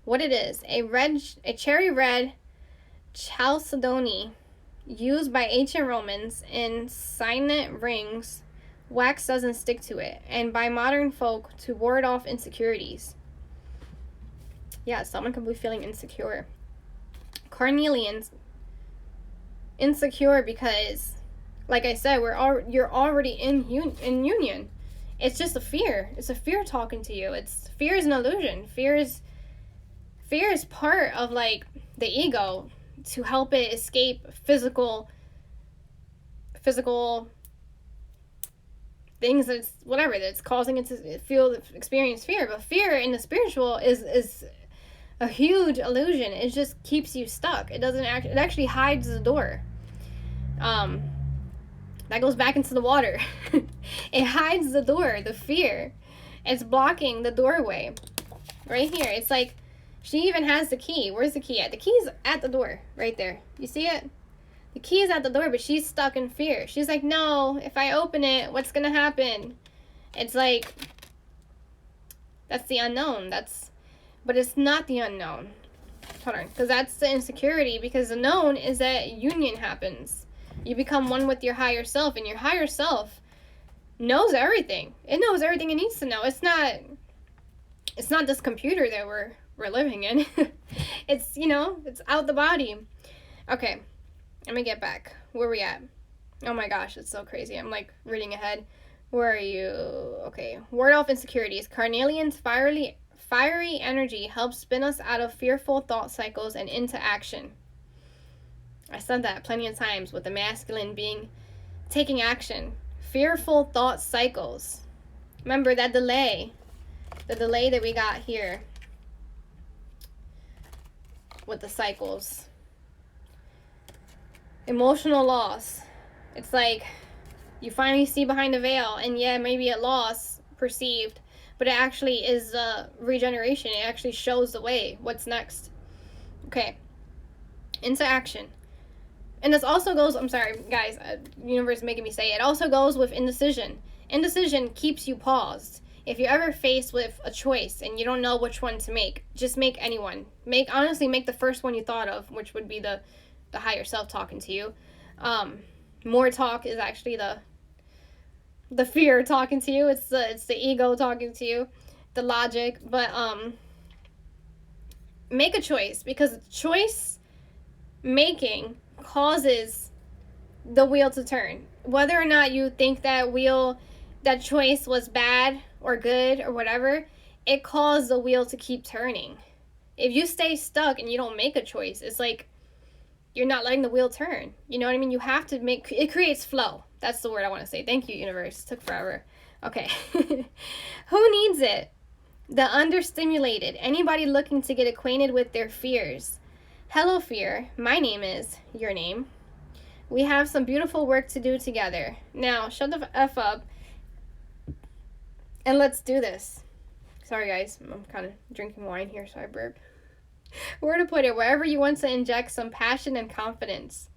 What it is, a cherry red chalcedony used by ancient Romans in signet rings. Wax doesn't stick to it, and by modern folk to ward off insecurities. Yeah, someone could be feeling insecure. Carnelian's insecure because, like I said, you're already in union. It's just a fear. It's a fear talking to you. Fear is an illusion. Fear is part of like the ego to help it escape physical things that's causing it to experience fear. But fear in the spiritual is a huge illusion. It just keeps you stuck. It actually hides the door. That goes back into the water. It hides the door, the fear. It's blocking the doorway. Right here. It's like, she even has the key. Where's the key at? The key's at the door. Right there. You see it? The key is at the door, but she's stuck in fear. She's like, no, if I open it, what's going to happen? It's like, that's the unknown. But it's not the unknown. Hold on. Because that's the insecurity. Because the known is that union happens. You become one with your higher self, and your higher self knows everything. It knows everything it needs to know. It's not this computer that we're living in. It's, it's out the body. Okay, let me get back. Where we at? Oh my gosh, it's so crazy. I'm like reading ahead. Where are you? Okay, ward off insecurities. Carnelian's fiery energy helps spin us out of fearful thought cycles and into action. I said that plenty of times with the masculine taking action. Fearful thought cycles. Remember that delay. The delay that we got here with the cycles. Emotional loss. It's like you finally see behind the veil, and yeah, maybe a loss perceived, but it actually is regeneration. It actually shows the way. What's next? Okay. Into action. And this also goes, I'm sorry, guys, universe is making me say it. It also goes with indecision. Indecision keeps you paused. If you're ever faced with a choice and you don't know which one to make, just make anyone. Honestly, make the first one you thought of, which would be the the higher self talking to you. More talk is actually the fear talking to you. It's the ego talking to you, the logic. But make a choice, because choice making causes the wheel to turn. Whether or not you think that choice was bad or good or whatever, it caused the wheel to keep turning. If you stay stuck and you don't make a choice, it's like you're not letting the wheel turn. You know what I mean? You have to make it. Creates flow. That's the word I want to say. Thank you, universe. It took forever. Okay. Who needs it? The understimulated. Anybody looking to get acquainted with their fears. Hello, fear. My name is your name. We have some beautiful work to do together. Now, shut the F up and let's do this. Sorry, guys. I'm kind of drinking wine here, so I burp. Where to put it? Wherever you want to inject some passion and confidence.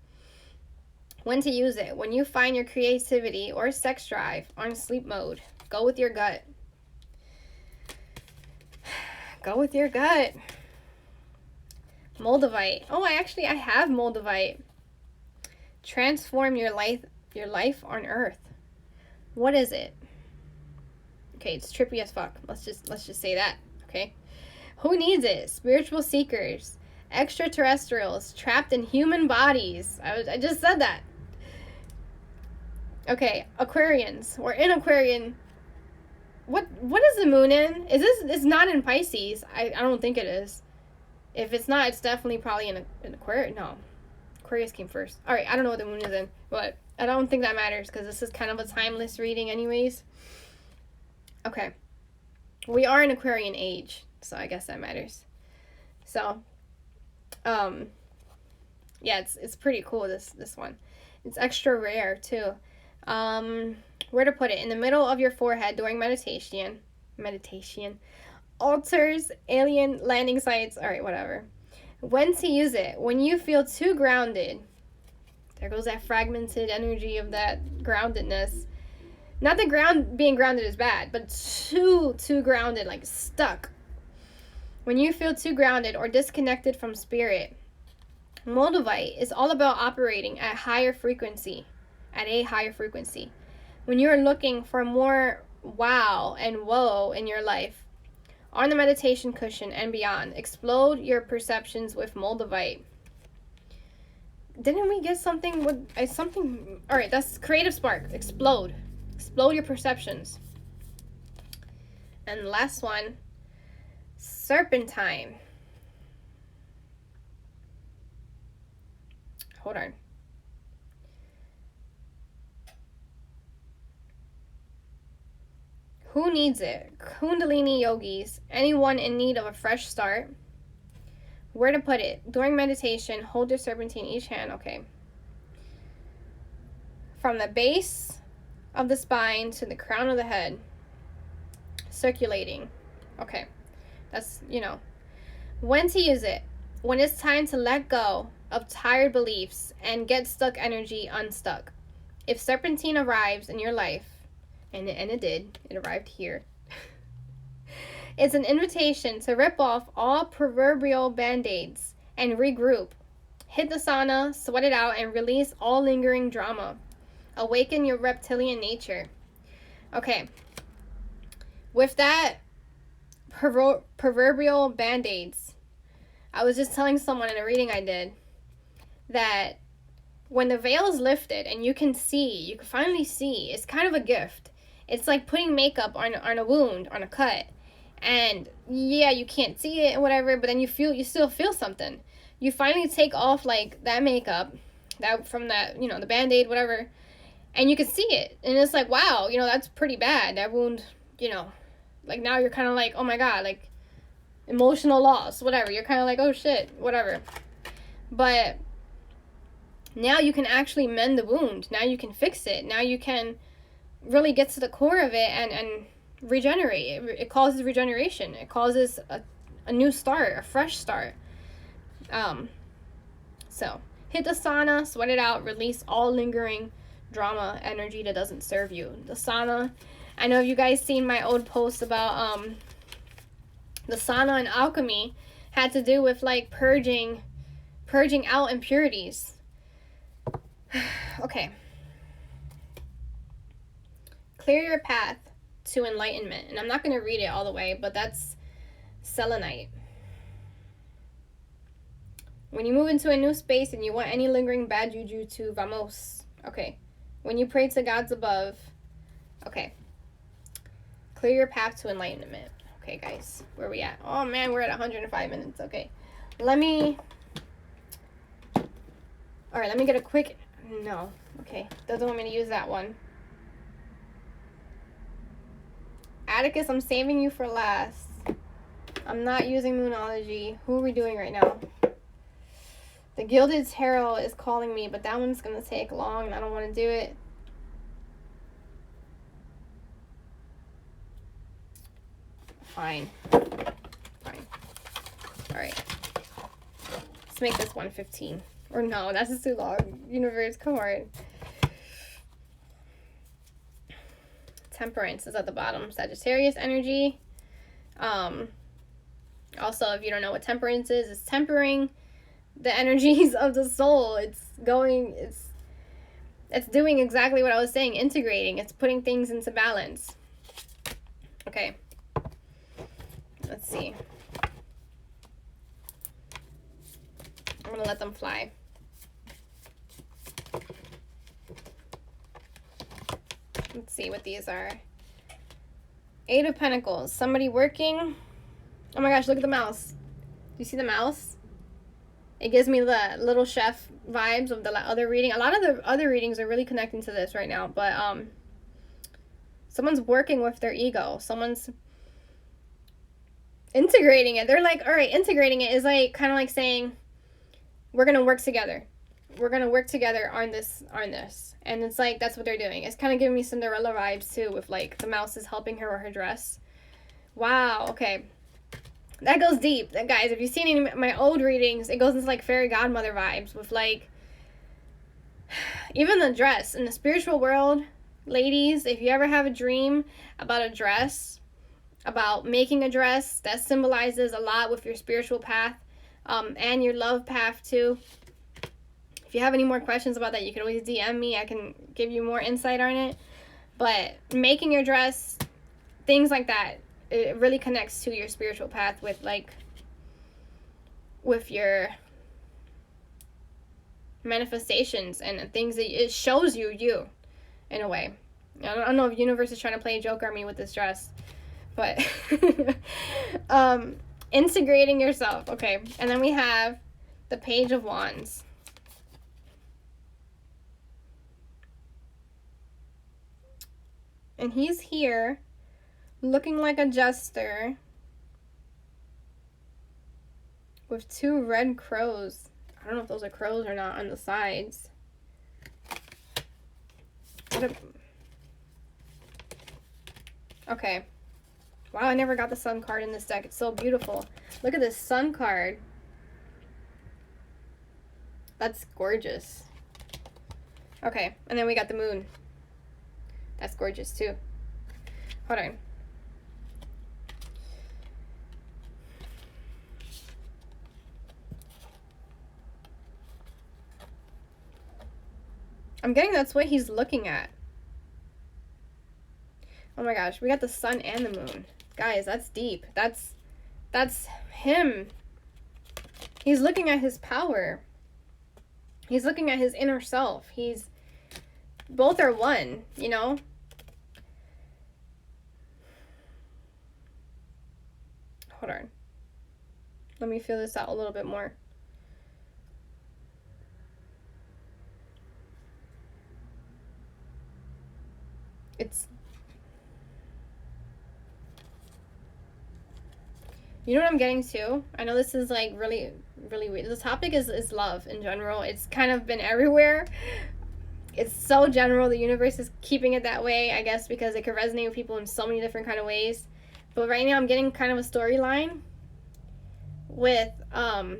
When to use it? When you find your creativity or sex drive on sleep mode. Go with your gut. Go with your gut. Moldavite. Oh, I have Moldavite. Transform your life on Earth. What is it? Okay, it's trippy as fuck. Let's just say that. Okay. Who needs it? Spiritual seekers, extraterrestrials trapped in human bodies. I just said that. Okay, Aquarians. We're in Aquarian. What is the moon in? It's not in Pisces. I don't think it is. If it's not, it's definitely probably in Aquarius. No. Aquarius came first. All right, I don't know what the moon is in, but I don't think that matters because this is kind of a timeless reading anyways. Okay. We are in Aquarian age, so I guess that matters. So, yeah, it's pretty cool, this one. It's extra rare, too. Where to put it? In the middle of your forehead during meditation. Altars, alien landing sites. All right, whatever. When to use it? When you feel too grounded. There goes that fragmented energy of that groundedness. Not that being grounded is bad, but too grounded, like stuck. When you feel too grounded or disconnected from spirit. Moldavite is all about operating at a higher frequency. When you are looking for more wow and whoa in your life, on the meditation cushion and beyond, explode your perceptions with Moldavite. Didn't we get something with something? All right, that's creative spark. Explode your perceptions. And the last one, serpentine. Hold on. Who needs it? Kundalini yogis. Anyone in need of a fresh start. Where to put it? During meditation, hold your serpentine in each hand. Okay. From the base of the spine to the crown of the head. Circulating. Okay. That's, When to use it? When it's time to let go of tired beliefs and get stuck energy unstuck. If serpentine arrives in your life, and it did. It arrived here. It's an invitation to rip off all proverbial band-aids and regroup. Hit the sauna, sweat it out, and release all lingering drama. Awaken your reptilian nature. Okay. With that proverbial band-aids, I was just telling someone in a reading I did that when the veil is lifted and you can finally see, it's kind of a gift. It's like putting makeup on a wound, on a cut. And yeah, you can't see it and whatever, but then you still feel something. You finally take off like that makeup, that from that, the Band-Aid, whatever, and you can see it. And it's like, wow, that's pretty bad. That wound, like now you're kind of like, oh my God, like emotional loss, whatever. You're kind of like, oh shit, whatever. But now you can actually mend the wound. Now you can fix it. Now you can really get to the core of it and regenerate. It causes regeneration. It causes a new start, a fresh start. So hit the sauna, sweat it out, release all lingering drama energy that doesn't serve you. The sauna, I know you guys seen my old post about the sauna and alchemy had to do with like purging Purging out impurities. Okay. Clear your path to enlightenment. And I'm not going to read it all the way, but that's selenite. When you move into a new space and you want any lingering bad juju to vamos. Okay. When you pray to gods above. Okay. Clear your path to enlightenment. Okay, guys. Where are we at? Oh, man, we're at 105 minutes. Okay. Let me get a quick... No. Okay. Doesn't want me to use that one. Atticus, I'm saving you for last. I'm not using Moonology. Who are we doing right now? The Gilded Tarot is calling me, but that one's going to take long, and I don't want to do it. Fine. Alright. Let's make this 115. Or no, that's just too long. Universe, come on. Temperance is at the bottom. Sagittarius energy. Also, if you don't know what temperance is, it's tempering the energies of the soul. It's doing exactly what I was saying, integrating. It's putting things into balance. Okay. Let's see. I'm gonna let them fly. Let's see what these are. Eight of Pentacles. Somebody working. Oh my gosh, look at the mouse. Do you see the mouse? It gives me the Little Chef vibes of the other reading. A lot of the other readings are really connecting to this right now, but someone's working with their ego. Someone's integrating it. They're like, all right, integrating it is like kind of like saying, we're gonna work together. We're gonna work together on this. And it's like, that's what they're doing. It's kind of giving me Cinderella vibes too, with like the mouse is helping her with her dress. Wow, okay. That goes deep. Guys, if you've seen any of my old readings, it goes into like fairy godmother vibes with like, even the dress. In the spiritual world, ladies, if you ever have a dream about a dress, about making a dress, that symbolizes a lot with your spiritual path, and your love path too. If you have any more questions about that, you can always DM me. I can give you more insight on it. But making your dress, things like that, it really connects to your spiritual path with like, with your manifestations and things that it shows you in a way. I don't know if universe is trying to play a joke on me with this dress, but integrating yourself. Okay. And then we have the Page of Wands. And he's here looking like a jester with two red crows. I don't know if those are crows or not on the sides. Okay. Wow, I never got the sun card in this deck. It's so beautiful. Look at this sun card. That's gorgeous. Okay, and then we got the moon. That's gorgeous too. Hold on. I'm getting that's what he's looking at. Oh my gosh, we got the sun and the moon. Guys, that's deep. That's him. He's looking at his power. He's looking at his inner self. Both are one, you know? Hold on. Let me feel this out a little bit more. You know what I'm getting to? I know this is like really, really weird. The topic is love in general. It's kind of been everywhere. It's so general. The universe is keeping it that way, I guess, because it could resonate with people in so many different kind of ways. But right now I'm getting kind of a storyline with, alright,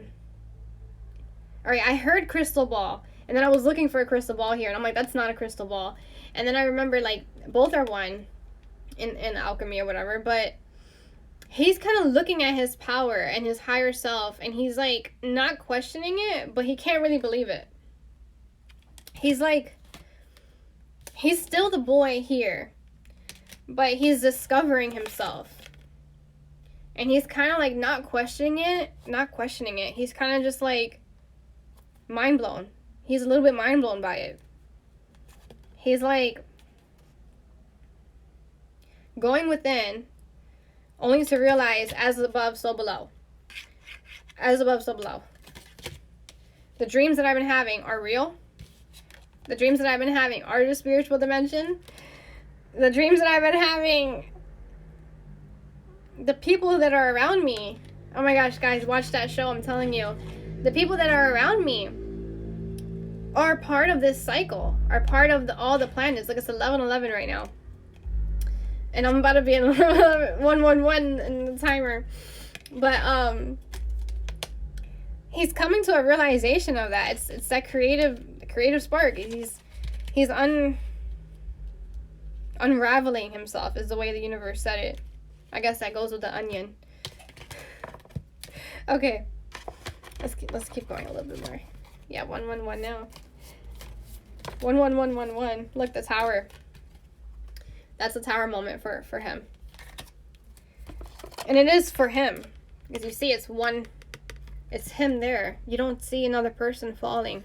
I heard crystal ball. And then I was looking for a crystal ball here. And I'm like, that's not a crystal ball. And then I remember, like, both are one in alchemy or whatever. But he's kind of looking at his power and his higher self, and he's like not questioning it, but he can't really believe it. He's like, he's still the boy here, but he's discovering himself. And he's kind of like not questioning it. He's kind of just like mind blown. He's a little bit mind blown by it. He's like going within, only to realize, as above, so below. As above, so below. The dreams that I've been having are real. The dreams that I've been having are the spiritual dimension. The dreams that I've been having, the people that are around me. Oh my gosh, guys, watch that show, I'm telling you. The people that are around me are part of this cycle, are part of all the planets. Like, it's 11:11 right now. And I'm about to be in 111 in the timer. But he's coming to a realization of that. It's that creative spark. He's unraveling himself, is the way the universe said it. I guess that goes with the onion. Okay. Let's keep going a little bit more. Yeah, 111 now. 11111. Look, the tower. That's a tower moment for him. And it is for him. Because you see, it's him there. You don't see another person falling.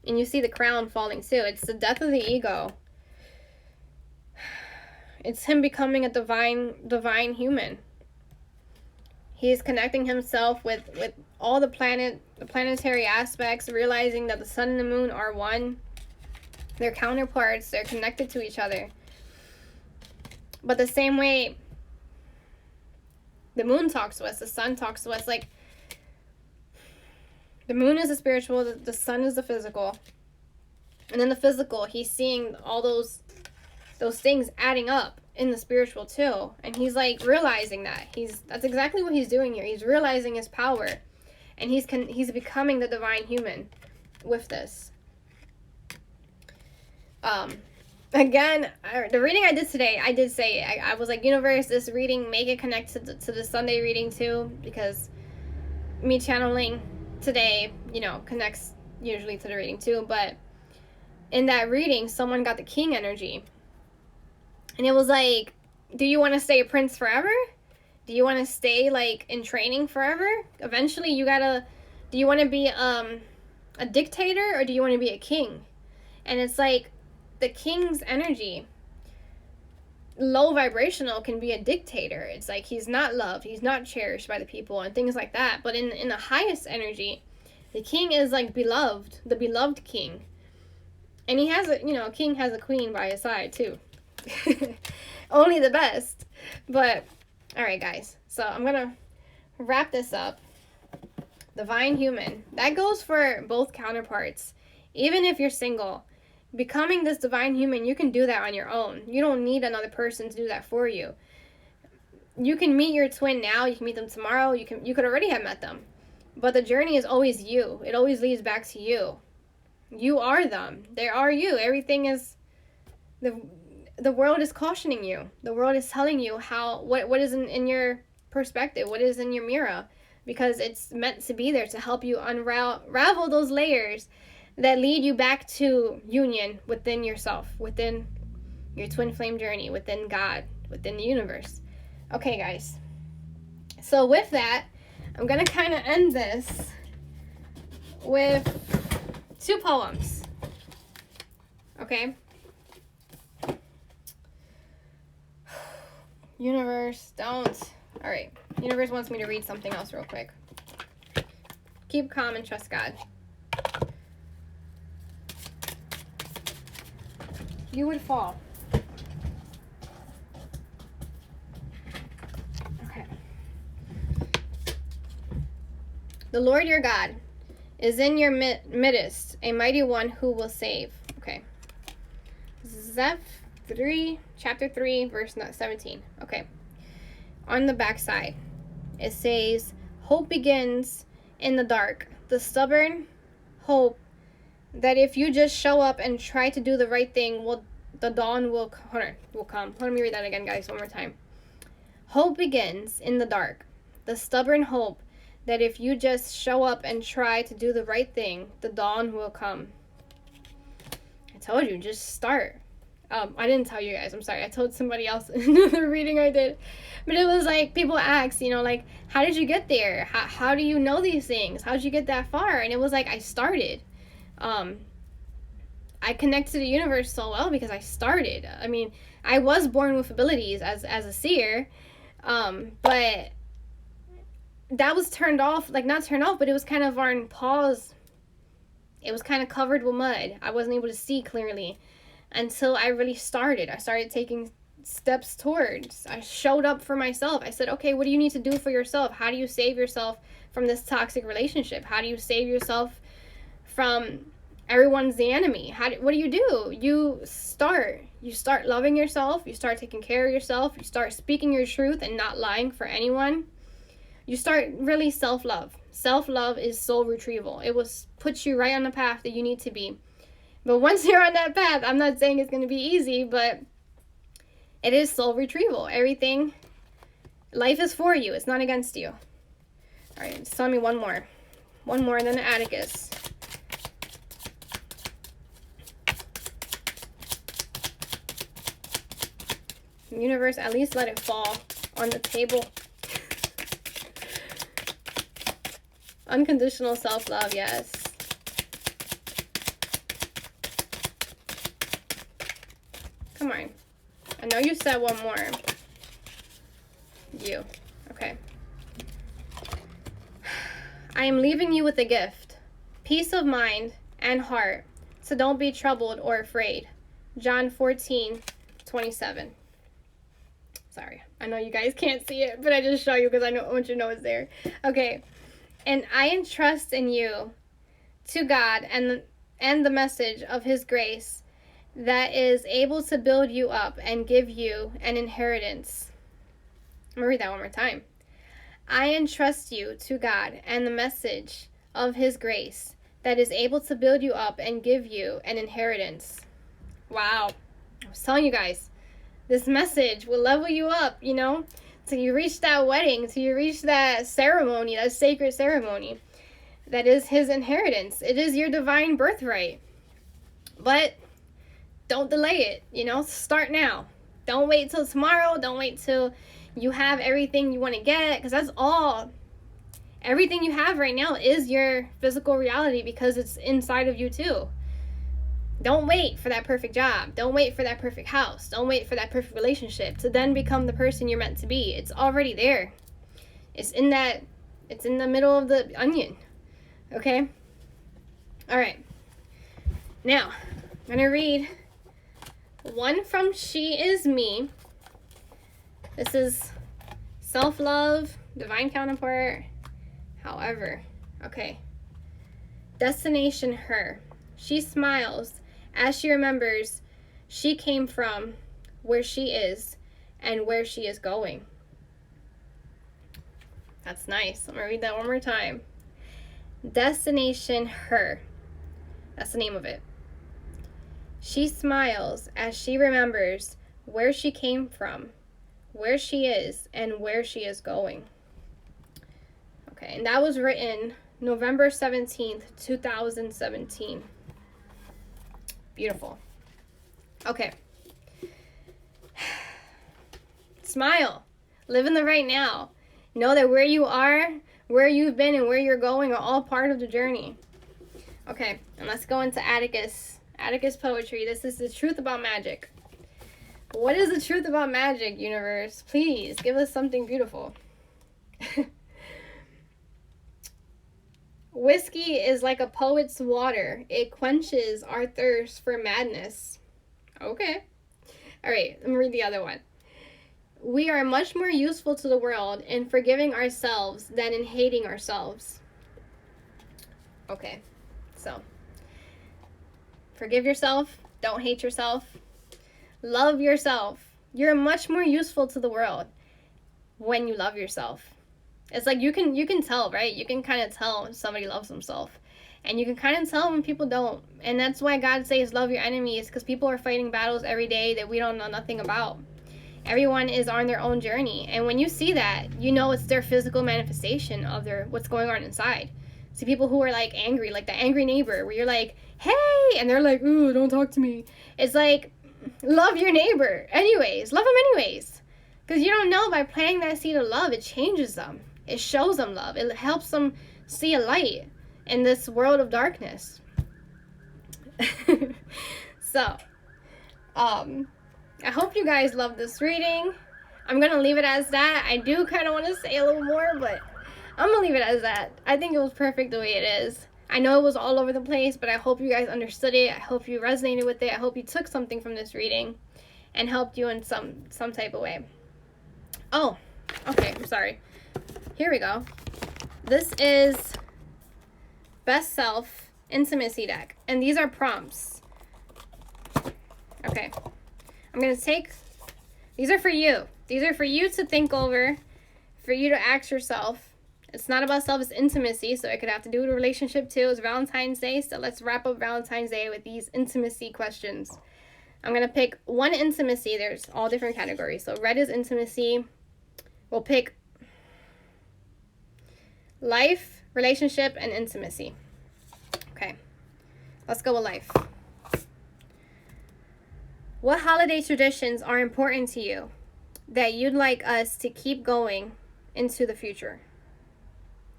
And you see the crown falling too. It's the death of the ego. It's him becoming a divine human. He is connecting himself with all the planetary aspects, realizing that the sun and the moon are one. They're counterparts. They're connected to each other. But the same way the moon talks to us, the sun talks to us. Like, the moon is the spiritual, the sun is the physical. And in the physical, he's seeing all those things adding up in the spiritual too. And he's like realizing that. That's exactly what he's doing here. He's realizing his power. And he's becoming the divine human with this. Again, the reading I did today, I did say, I was like, universe, this reading, make it connect to the Sunday reading too, because me channeling today, connects usually to the reading too. But in that reading, someone got the king energy. And it was like, do you want to stay a prince forever? Do you want to stay, like, in training forever? Eventually, do you want to be a dictator, or do you want to be a king? And it's like, the king's energy, low vibrational, can be a dictator. It's like he's not loved, he's not cherished by the people and things like that. But in the highest energy, the king is like beloved, the beloved king. And he has a king has a queen by his side too. Only the best. But all right, guys, so I'm gonna wrap this up. Divine human, that goes for both counterparts. Even if you're single, becoming this divine human, you can do that on your own. You don't need another person to do that for you. You can meet your twin now, you can meet them tomorrow, you could already have met them. But the journey is always you. It always leads back to you. You are them. They are you. Everything is the world is cautioning you. The world is telling you what is in your perspective, what is in your mirror, because it's meant to be there to help you unravel those layers that lead you back to union within yourself, within your twin flame journey, within God, within the universe. Okay, guys. So with that, I'm going to kind of end this with 2 poems. Okay? Universe, don't. All right. Universe wants me to read something else real quick. Keep calm and trust God. You would fall. Okay. The Lord your God is in your midst, a mighty one who will save. Okay. Zeph 3, chapter 3, verse 17. Okay. On the back side, it says, hope begins in the dark. The stubborn hope that if you just show up and try to do the right thing, the dawn will come. Let me read that again, guys, one more time. Hope begins in the dark. The stubborn hope that if you just show up and try to do the right thing, the dawn will come. I told you, just start. I didn't tell you guys, I'm sorry. I told somebody else in the reading I did. But it was like, people ask, you know, like, how did you get there? How do you know these things? How did you get that far? And it was like, I started. I connect to the universe so well because I started. I mean, I was born with abilities as a seer, but that was turned off, like not turned off, but it was kind of on pause. It was kind of covered with mud. I wasn't able to see clearly until I really started. I started taking steps towards. I showed up for myself. I said, okay, what do you need to do for yourself? How do you save yourself from this toxic relationship? How do you save yourself from everyone's the enemy? What do? You start loving yourself. You start taking care of yourself. You start speaking your truth and not lying for anyone. You start really self-love. Self-love is soul retrieval. It will put you right on the path that you need to be. But once you're on that path, I'm not saying it's going to be easy, but it is soul retrieval. Everything, life is for you. It's not against you. All right, just tell me one more. One more, and then the Atticus. Universe, at least let it fall on the table. Unconditional self-love, yes. Come on. I know you said one more. You. Okay. I am leaving you with a gift. Peace of mind and heart. So don't be troubled or afraid. John 14:27. Sorry. I know you guys can't see it, but I just show you because I want you to know it's there. Okay. And I entrust in you to God and the message of his grace that is able to build you up and give you an inheritance. I'm going to read that one more time. I entrust you to God and the message of his grace that is able to build you up and give you an inheritance. Wow. I was telling you guys, this message will level you up, you know, till you reach that wedding, till you reach that ceremony, that sacred ceremony. That is his inheritance. It is your divine birthright. But don't delay it, you know, start now. Don't wait till tomorrow. Don't wait till you have everything you want to get, because that's all. Everything you have right now is your physical reality because it's inside of you too. Don't wait for that perfect job. Don't wait for that perfect house. Don't wait for that perfect relationship to then become the person you're meant to be. It's already there. It's in the middle of the onion. Okay? All right. Now, I'm going to read one from She Is Me. This is self-love, divine counterpart. However, okay. Destination Her. She smiles as she remembers she came from, where she is, and where she is going. That's nice. I'm going to read that one more time. Destination Her. That's the name of it. She smiles as she remembers where she came from, where she is, and where she is going. Okay, and that was written November 17th, 2017. Beautiful. Okay. Smile. Live in the right now. Know that where you are, where you've been, and where you're going are all part of the journey. Okay, and let's go into Atticus. Atticus poetry. This is the truth about magic. What is the truth about magic, universe? Please, give us something beautiful. Whiskey is like a poet's water. It quenches our thirst for madness. Okay. All right, let me read the other one. We are much more useful to the world in forgiving ourselves than in hating ourselves. Okay, so forgive yourself. Don't hate yourself. Love yourself. You're much more useful to the world when you love yourself. It's like you can tell, right? You can kind of tell when somebody loves themselves. And you can kind of tell when people don't. And that's why God says love your enemies, because people are fighting battles every day that we don't know nothing about. Everyone is on their own journey. And when you see that, you know it's their physical manifestation of their what's going on inside. See people who are like angry, like the angry neighbor, where you're like, hey, and they're like, ooh, don't talk to me. It's like, love your neighbor anyways. Love them anyways. Because you don't know, by planting that seed of love, it changes them. It shows them love. It helps them see a light in this world of darkness. So, I hope you guys love this reading. I'm going to leave it as that. I do kind of want to say a little more, but I'm going to leave it as that. I think it was perfect the way it is. I know it was all over the place, but I hope you guys understood it. I hope you resonated with it. I hope you took something from this reading and helped you in some type of way. Oh, okay, I'm sorry. Here we go. This is Best Self Intimacy Deck, and these are prompts. Okay. I'm going to take, these are for you. These are for you to think over, for you to ask yourself. It's not about self, it's intimacy, so it could have to do with a relationship too. It's Valentine's Day, so let's wrap up Valentine's Day with these intimacy questions. I'm going to pick one intimacy. There's all different categories. So red is intimacy. We'll pick life, relationship, and intimacy. Okay, let's go with life. What holiday traditions are important to you that you'd like us to keep going into the future?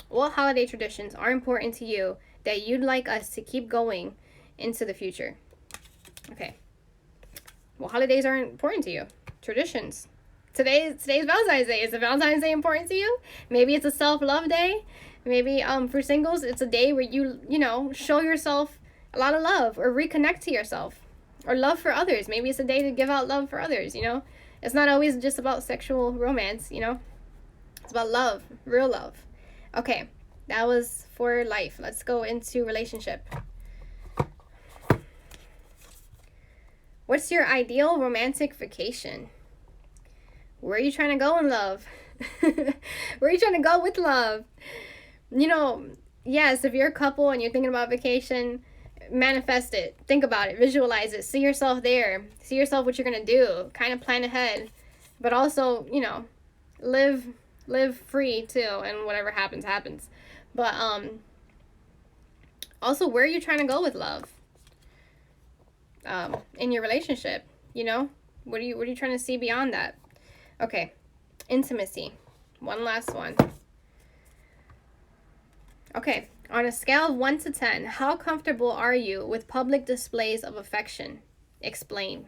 What holiday traditions are important to you that you'd like us to keep going into the future? Okay. What holidays are important to you? Traditions. Today's Valentine's Day. Is the Valentine's Day important to you? Maybe it's a self-love day. Maybe for singles, it's a day where you show yourself a lot of love or reconnect to yourself. Or love for others. Maybe it's a day to give out love for others, It's not always just about sexual romance, It's about love, real love. Okay, that was for life. Let's go into relationship. What's your ideal romantic vacation? Where are you trying to go in love? Where are you trying to go with love? Yes, if you're a couple and you're thinking about vacation, manifest it, think about it, visualize it, see yourself there, see yourself what you're gonna do, kind of plan ahead, but also live free too, and whatever happens. But also, where are you trying to go with love in your relationship? What are you trying to see beyond that? Okay, intimacy, one last one. Okay, on a scale of 1 to 10, how comfortable are you with public displays of affection? Explain.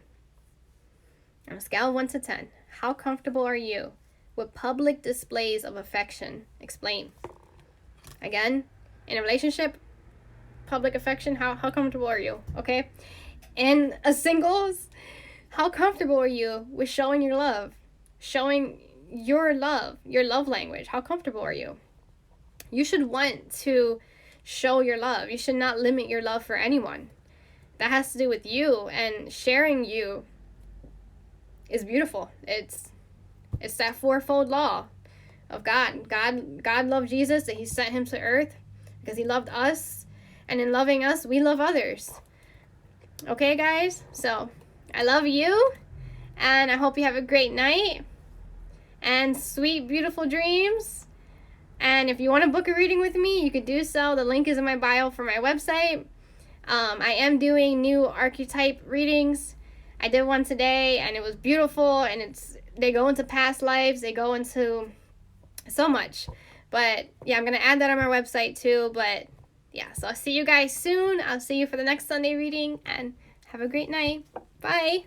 On a scale of 1 to 10, how comfortable are you with public displays of affection? Explain. Again, in a relationship, public affection, how comfortable are you? Okay? In a singles, how comfortable are you with showing your love? Showing your love language. How comfortable are you? You should want to show your love. You should not limit your love for anyone. That has to do with you, and sharing you is beautiful. It's that fourfold law of God. God loved Jesus, that he sent him to earth because he loved us, and in loving us, we love others. Okay, guys? So, I love you, and I hope you have a great night and sweet, beautiful dreams. And if you want to book a reading with me, you could do so. The link is in my bio for my website. I am doing new archetype readings. I did one today, and it was beautiful, and they go into past lives. They go into so much. But, yeah, I'm going to add that on my website, too. But, yeah, so I'll see you guys soon. I'll see you for the next Sunday reading, and have a great night. Bye.